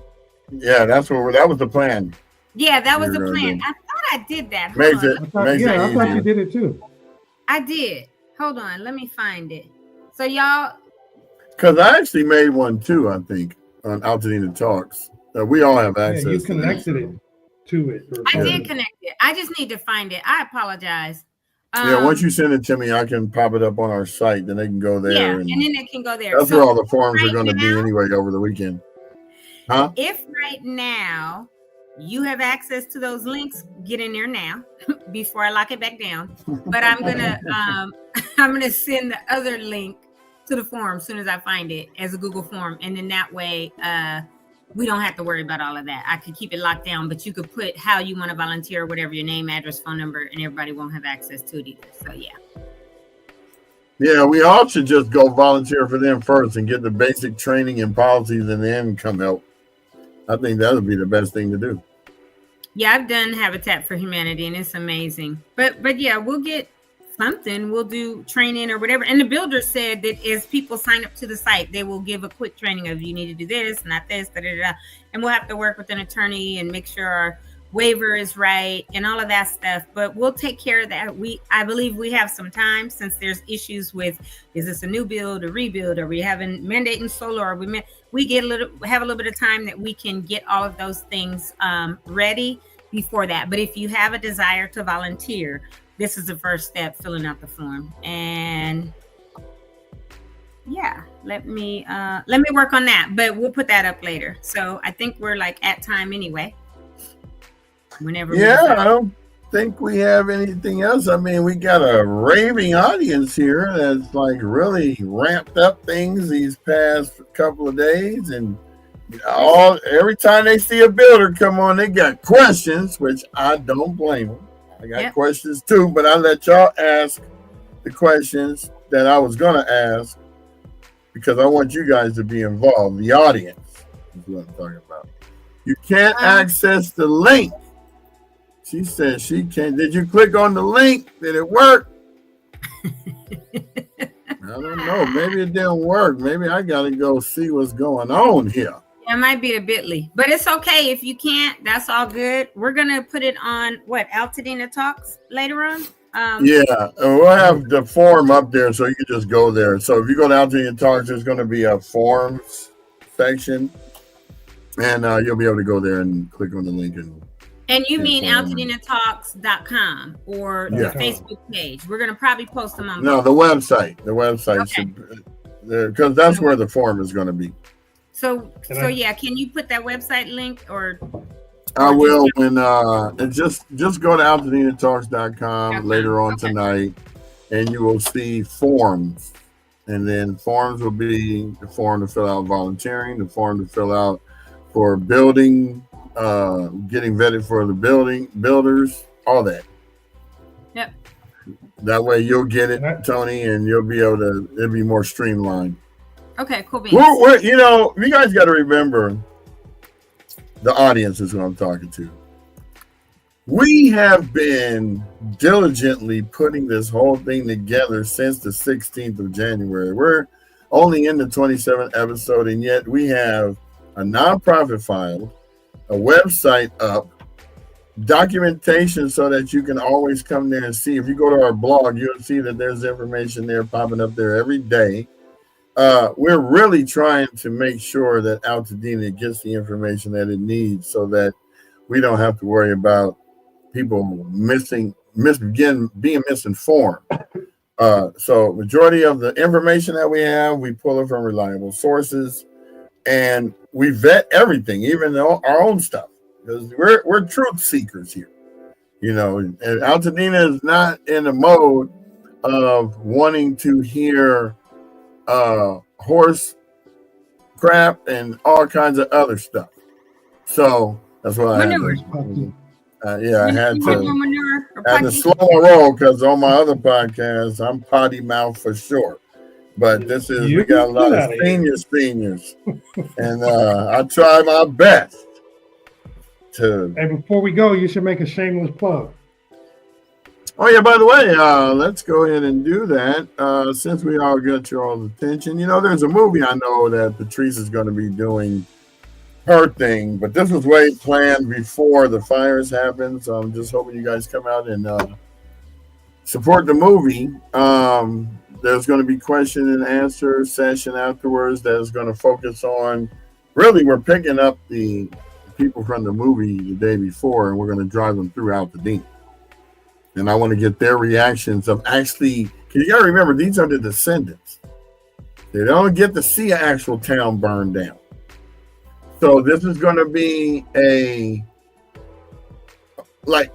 Speaker 1: Yeah, that was the plan.
Speaker 3: Yeah, that was the plan. I thought I did that.
Speaker 2: I thought you did it too.
Speaker 3: I did. Hold on, let me find it. So y'all.
Speaker 1: Because I actually made one too, I think, on Altadena Talks. We all have access.
Speaker 2: Yeah, you connected it to it.
Speaker 3: I did connect it. I just need to find it. I apologize.
Speaker 1: Yeah, once you send it to me, I can pop it up on our site. Then they can go there.
Speaker 3: Yeah, and then they can go there.
Speaker 1: That's where all the forums are going to be anyway over the weekend. Huh?
Speaker 3: If right now you have access to those links, get in there now before I lock it back down. But I'm gonna send the other link to the form as soon as I find it as a Google form, and then that way we don't have to worry about all of that. I could keep it locked down, but you could put how you want to volunteer, whatever your name, address, phone number, and everybody won't have access to it either. So
Speaker 1: yeah, we all should just go volunteer for them first and get the basic training and policies, and then come help. I think that would be the best thing to do.
Speaker 3: Yeah, I've done Habitat for Humanity, and it's amazing. But yeah, we'll get something. We'll do training or whatever. And the builder said that as people sign up to the site, they will give a quick training of you need to do this, not this, and we'll have to work with an attorney and make sure our waiver is right and all of that stuff. But we'll take care of that. I believe we have some time, since there's issues with, is this a new build, a rebuild? Are we having mandating solar? Or we have a little bit of time that we can get all of those things ready before that. But if you have a desire to volunteer, this is the first step, filling out the form. And yeah, let me work on that, but we'll put that up later. So I think we're like at time anyway. Whenever.
Speaker 1: Yeah, think we have anything else. I mean, we got a raving audience here that's like really ramped up things these past couple of days, and every time they see a builder come on, they got questions, which I don't blame them. I got questions too, but I let y'all ask the questions that I was gonna ask because I want you guys to be involved. The audience is what I'm talking about. You can't access the link. She said she can't. Did you click on the link? Did it work? I don't know. Maybe it didn't work. Maybe I got to go see what's going on here.
Speaker 3: It might be a bit.ly, but it's okay if you can't. That's all good. We're going to put it on, Altadena Talks later on?
Speaker 1: Yeah, we'll have the form up there so you can just go there. So if you go to Altadena Talks, there's going to be a forms section, and you'll be able to go there and click on the link.
Speaker 3: And you mean AltadenaTalks.com or the Facebook page? We're going to probably post them on.
Speaker 1: No, the website. The website should, because that's where the form is going to be.
Speaker 3: So yeah, can you put that website link or?
Speaker 1: I will when and just go to AltadenaTalks.com later on tonight, and you will see forms, and then forms will be the form to fill out volunteering, the form to fill out for building. Getting vetted for the builders, all that.
Speaker 3: Yep.
Speaker 1: That way you'll get it, Tony, and you'll be able to. It'll be more streamlined.
Speaker 3: Okay, cool.
Speaker 1: You guys got to remember, the audience is who I'm talking to. We have been diligently putting this whole thing together since the 16th of January. We're only in the 27th episode, and yet we have a nonprofit filed, a website up, documentation so that you can always come there and see. If you go to our blog, you'll see that there's information there popping up there every day. We're really trying to make sure that Altadena gets the information that it needs so that we don't have to worry about people being misinformed. So majority of the information that we have, we pull it from reliable sources. And we vet everything, even our own stuff, because we're truth seekers here, And Altadena is not in the mode of wanting to hear horse crap and all kinds of other stuff. So that's why I had to slow my roll, because on my other podcast I'm potty mouth for sure. But this is, we got a lot of seniors, and I try my best to.
Speaker 2: Hey, before we go, you should make a shameless plug.
Speaker 1: Oh yeah, by the way, let's go ahead and do that. Since we all got your all's attention, there's a movie I know that Patrice is going to be doing her thing, but this was way planned before the fires happened. So I'm just hoping you guys come out and support the movie. There's going to be question and answer session afterwards that is going to focus on, really, we're picking up the people from the movie the day before, and we're going to drive them through Altadena. And I want to get their reactions of actually, because you got to remember, these are the descendants. They don't get to see an actual town burned down. So this is going to be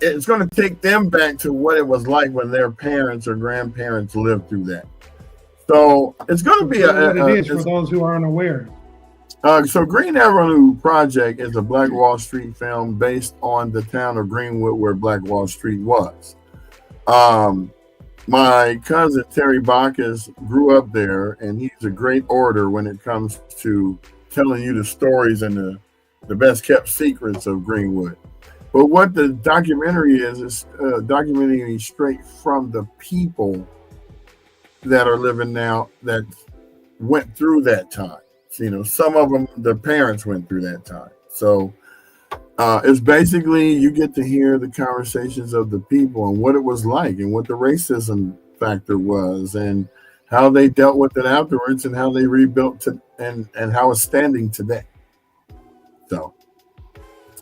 Speaker 1: it's going to take them back to what it was like when their parents or grandparents lived through that. So it's going to be
Speaker 2: for those who aren't aware.
Speaker 1: So Green Avenue Project is a Black Wall Street film based on the town of Greenwood, where Black Wall Street was. My cousin Terry Bacchus grew up there, and he's a great orator when it comes to telling you the stories and the best kept secrets of Greenwood. But what the documentary is documenting straight from the people that are living now that went through that time. Some of them, their parents went through that time. So it's basically, you get to hear the conversations of the people and what it was like and what the racism factor was and how they dealt with it afterwards and how they rebuilt and how it's standing today. So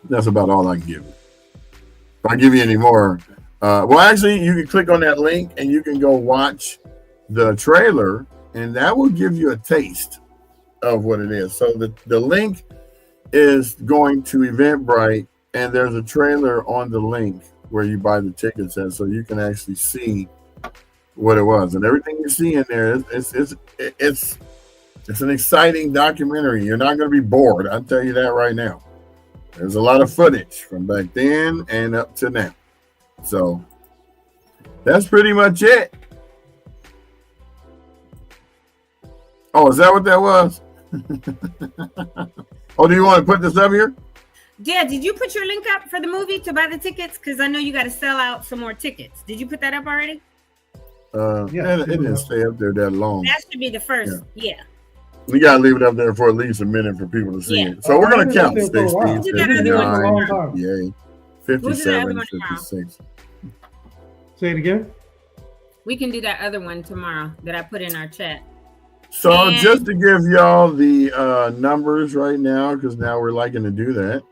Speaker 1: that's about all I can give you. If I give you any more, actually, you can click on that link and you can go watch the trailer, and that will give you a taste of what it is. So the link is going to Eventbrite, and there's a trailer on the link where you buy the tickets at, so you can actually see what it was. And everything you see in there, it's an exciting documentary. You're not going to be bored. I'll tell you that right now. There's a lot of footage from back then and up to now. So that's pretty much it. Oh, is that what that was? Oh, do you want to put this up here?
Speaker 3: Yeah, did you put your link up for the movie to buy the tickets? Because I know you got to sell out some more tickets. Did you put that up already?
Speaker 1: It didn't stay up there that long.
Speaker 3: That should be the first. Yeah.
Speaker 1: We got to leave it up there for at least a minute for people to see it. So we're going to count, Stacey. 59, yay, 57, 56.
Speaker 2: Say it again.
Speaker 3: We can do that other one tomorrow that I put in our chat.
Speaker 1: So just to give y'all the numbers right now, because now we're liking to do that.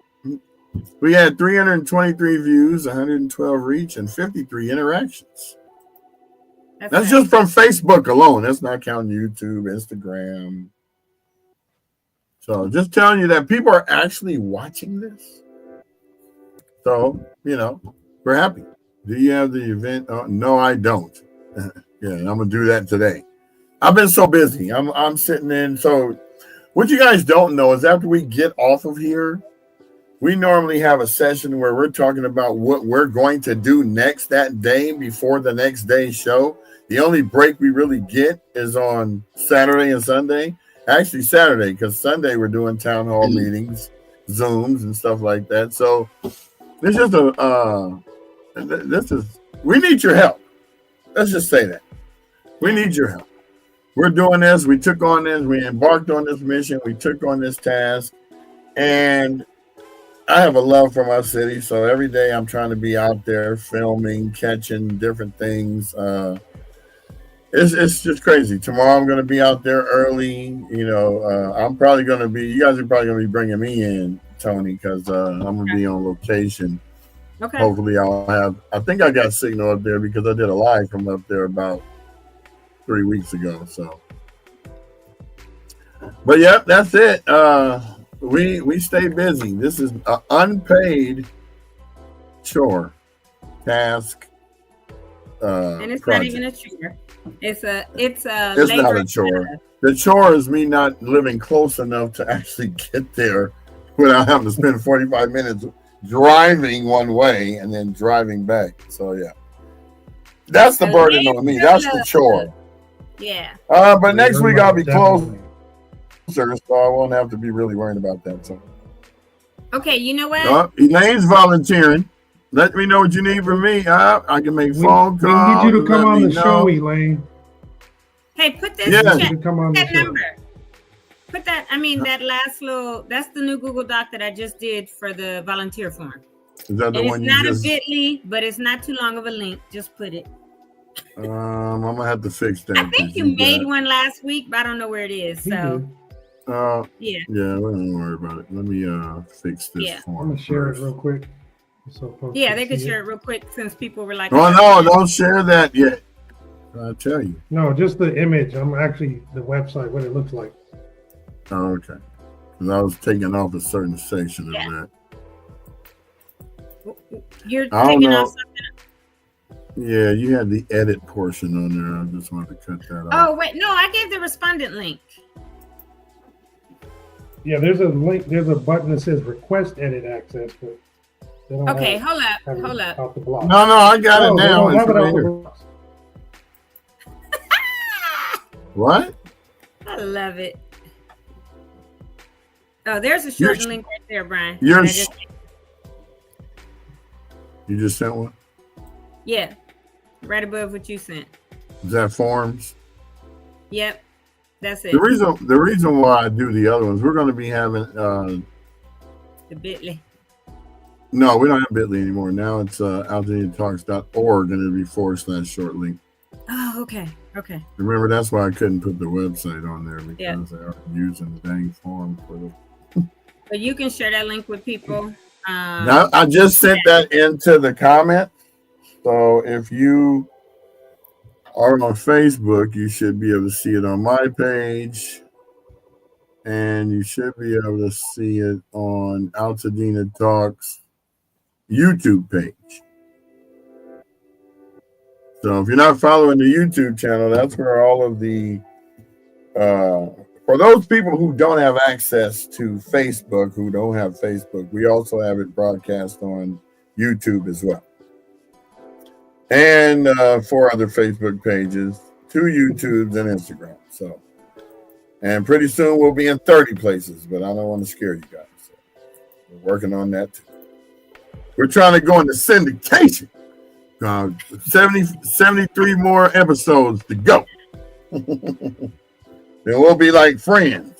Speaker 1: We had 323 views, 112 reach, and 53 interactions. That's nice. Just from Facebook alone. That's not counting YouTube, Instagram. So just telling you that people are actually watching this. So, we're happy. Do you have the event? No, I don't. Yeah, I'm going to do that today. I've been so busy. I'm sitting in. So what you guys don't know is after we get off of here, we normally have a session where we're talking about what we're going to do next that day before the next day's show. The only break we really get is on Saturday and Sunday. Actually, Saturday, because Sunday we're doing town hall meetings, Zooms, and stuff like that. So this is we need your help. Let's just say that. We need your help. We're doing this. We took on this. We embarked on this mission. We took on this task. And I have a love for my city. So every day I'm trying to be out there filming, catching different things. It's just crazy. Tomorrow I'm going to be out there early. I'm probably going to be, you guys are probably going to be bringing me in, Toni, because I'm going to be on location. Okay. Hopefully I think I got signal up there because I did a live from up there about 3 weeks ago. So, but yeah, that's it. We stay busy. This is an unpaid chore, task.
Speaker 3: And it's project. Not even a chore. It's
Speaker 1: not a chore. The chore is me not living close enough to actually get there without having to spend 45 minutes driving one way and then driving back. So yeah, that's the burden on me. That's the chore.
Speaker 3: Yeah.
Speaker 1: But next week I'll be closer, so I won't have to be really worried about that. So.
Speaker 3: Okay, you know what?
Speaker 1: Elaine's volunteering. Let me know what you need from me. I can make phone calls.
Speaker 2: We need you to come on the show, Elaine.
Speaker 3: Hey, put this that number. Put that. That last little. That's the new Google Doc that I just did for the volunteer form.
Speaker 1: Is that the one you just?
Speaker 3: It's not a Bitly, but it's not too long of a link. Just put it.
Speaker 1: I'm gonna have to fix that.
Speaker 3: I think you made one last week, but I don't know where it is. So.
Speaker 1: Yeah. Don't worry about it. Let me fix this form.
Speaker 2: I'm gonna share it real quick.
Speaker 3: They could share it real quick since people were like,
Speaker 1: "Oh no, don't share that yet." I'll tell you.
Speaker 2: No, just the image. I'm actually the website, what it looks like.
Speaker 1: Oh, okay. Because I was taking off a certain section of that.
Speaker 3: You're taking off something.
Speaker 1: Yeah, you had the edit portion on there. I just wanted to cut that off.
Speaker 3: Oh wait, no, I gave the respondent link.
Speaker 2: Yeah, there's a link. There's a button that says request edit access, but.
Speaker 3: Okay, hold up.
Speaker 1: No, I got it now. It's right here. What?
Speaker 3: I love it. Oh, there's a short link right there, Brian.
Speaker 1: You just sent one?
Speaker 3: Yeah, right above what you sent.
Speaker 1: Is that forms?
Speaker 3: Yep, that's it.
Speaker 1: The reason why I do the other ones, we're going to be having
Speaker 3: the Bitly.
Speaker 1: No, we don't have Bitly anymore. Now it's outdatatalks.org and it'll be /short link.
Speaker 3: Oh, okay.
Speaker 1: Remember, that's why I couldn't put the website on there because they are using the dang form for the.
Speaker 3: But you can share that link with people.
Speaker 1: Now, I just sent that into the comment. So if you are on Facebook, you should be able to see it on my page. And you should be able to see it on Altadena Talks YouTube page. So if you're not following the YouTube channel, that's where all of the for those people who don't have access to Facebook, who don't have Facebook, we also have it broadcast on YouTube as well. And 4 other Facebook pages, 2 YouTubes, and Instagram. So, and pretty soon we'll be in 30 places, but I don't want to scare you guys. So we're working on that too. We're trying to go into syndication. 73 more episodes to go. Then we'll be like friends.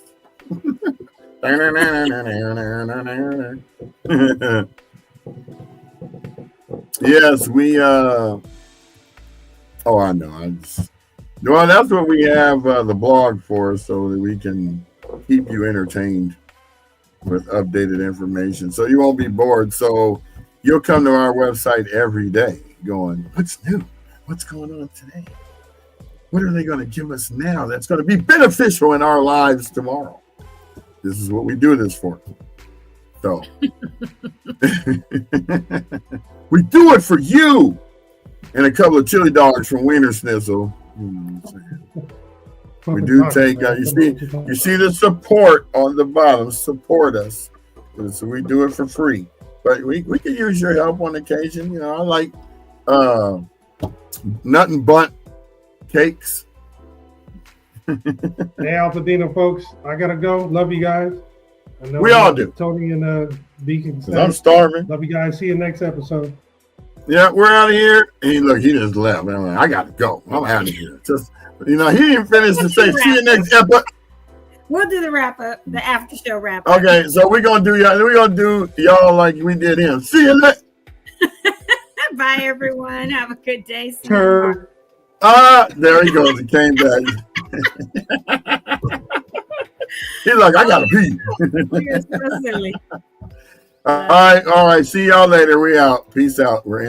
Speaker 1: Yes, we oh, I know. Well, that's what we have the blog for, so that we can keep you entertained with updated information, so you won't be bored. So you'll come to our website every day going, what's new? What's going on today? What are they going to give us now that's going to be beneficial in our lives tomorrow? This is what we do this for. So we do it for you. And a couple of chili dogs from Wiener Schnitzel. We do take, you see the support on the bottom, support us. So we do it for free. But we can use your help on occasion. You know, I like nut and bunt cakes.
Speaker 2: Hey, Altadena folks, I gotta go. Love you guys. I know
Speaker 1: we all do.
Speaker 2: Tony and Beacon.
Speaker 1: I'm starving.
Speaker 2: Love you guys. See you next episode.
Speaker 1: Yeah, we're out of here. And look, he just left. I'm like, I gotta go. I'm out of here. Just, you know, he didn't finish to say see you next episode.
Speaker 3: We'll do the wrap up, the after show wrap up.
Speaker 1: Okay, so we're gonna do y'all like we did him. See you next.
Speaker 3: Bye everyone. Have a good day.
Speaker 2: Turn.
Speaker 1: There he goes. He came back. He's like, I gotta pee.
Speaker 3: You're so silly.
Speaker 1: All right. See y'all later. We out. Peace out. We're in.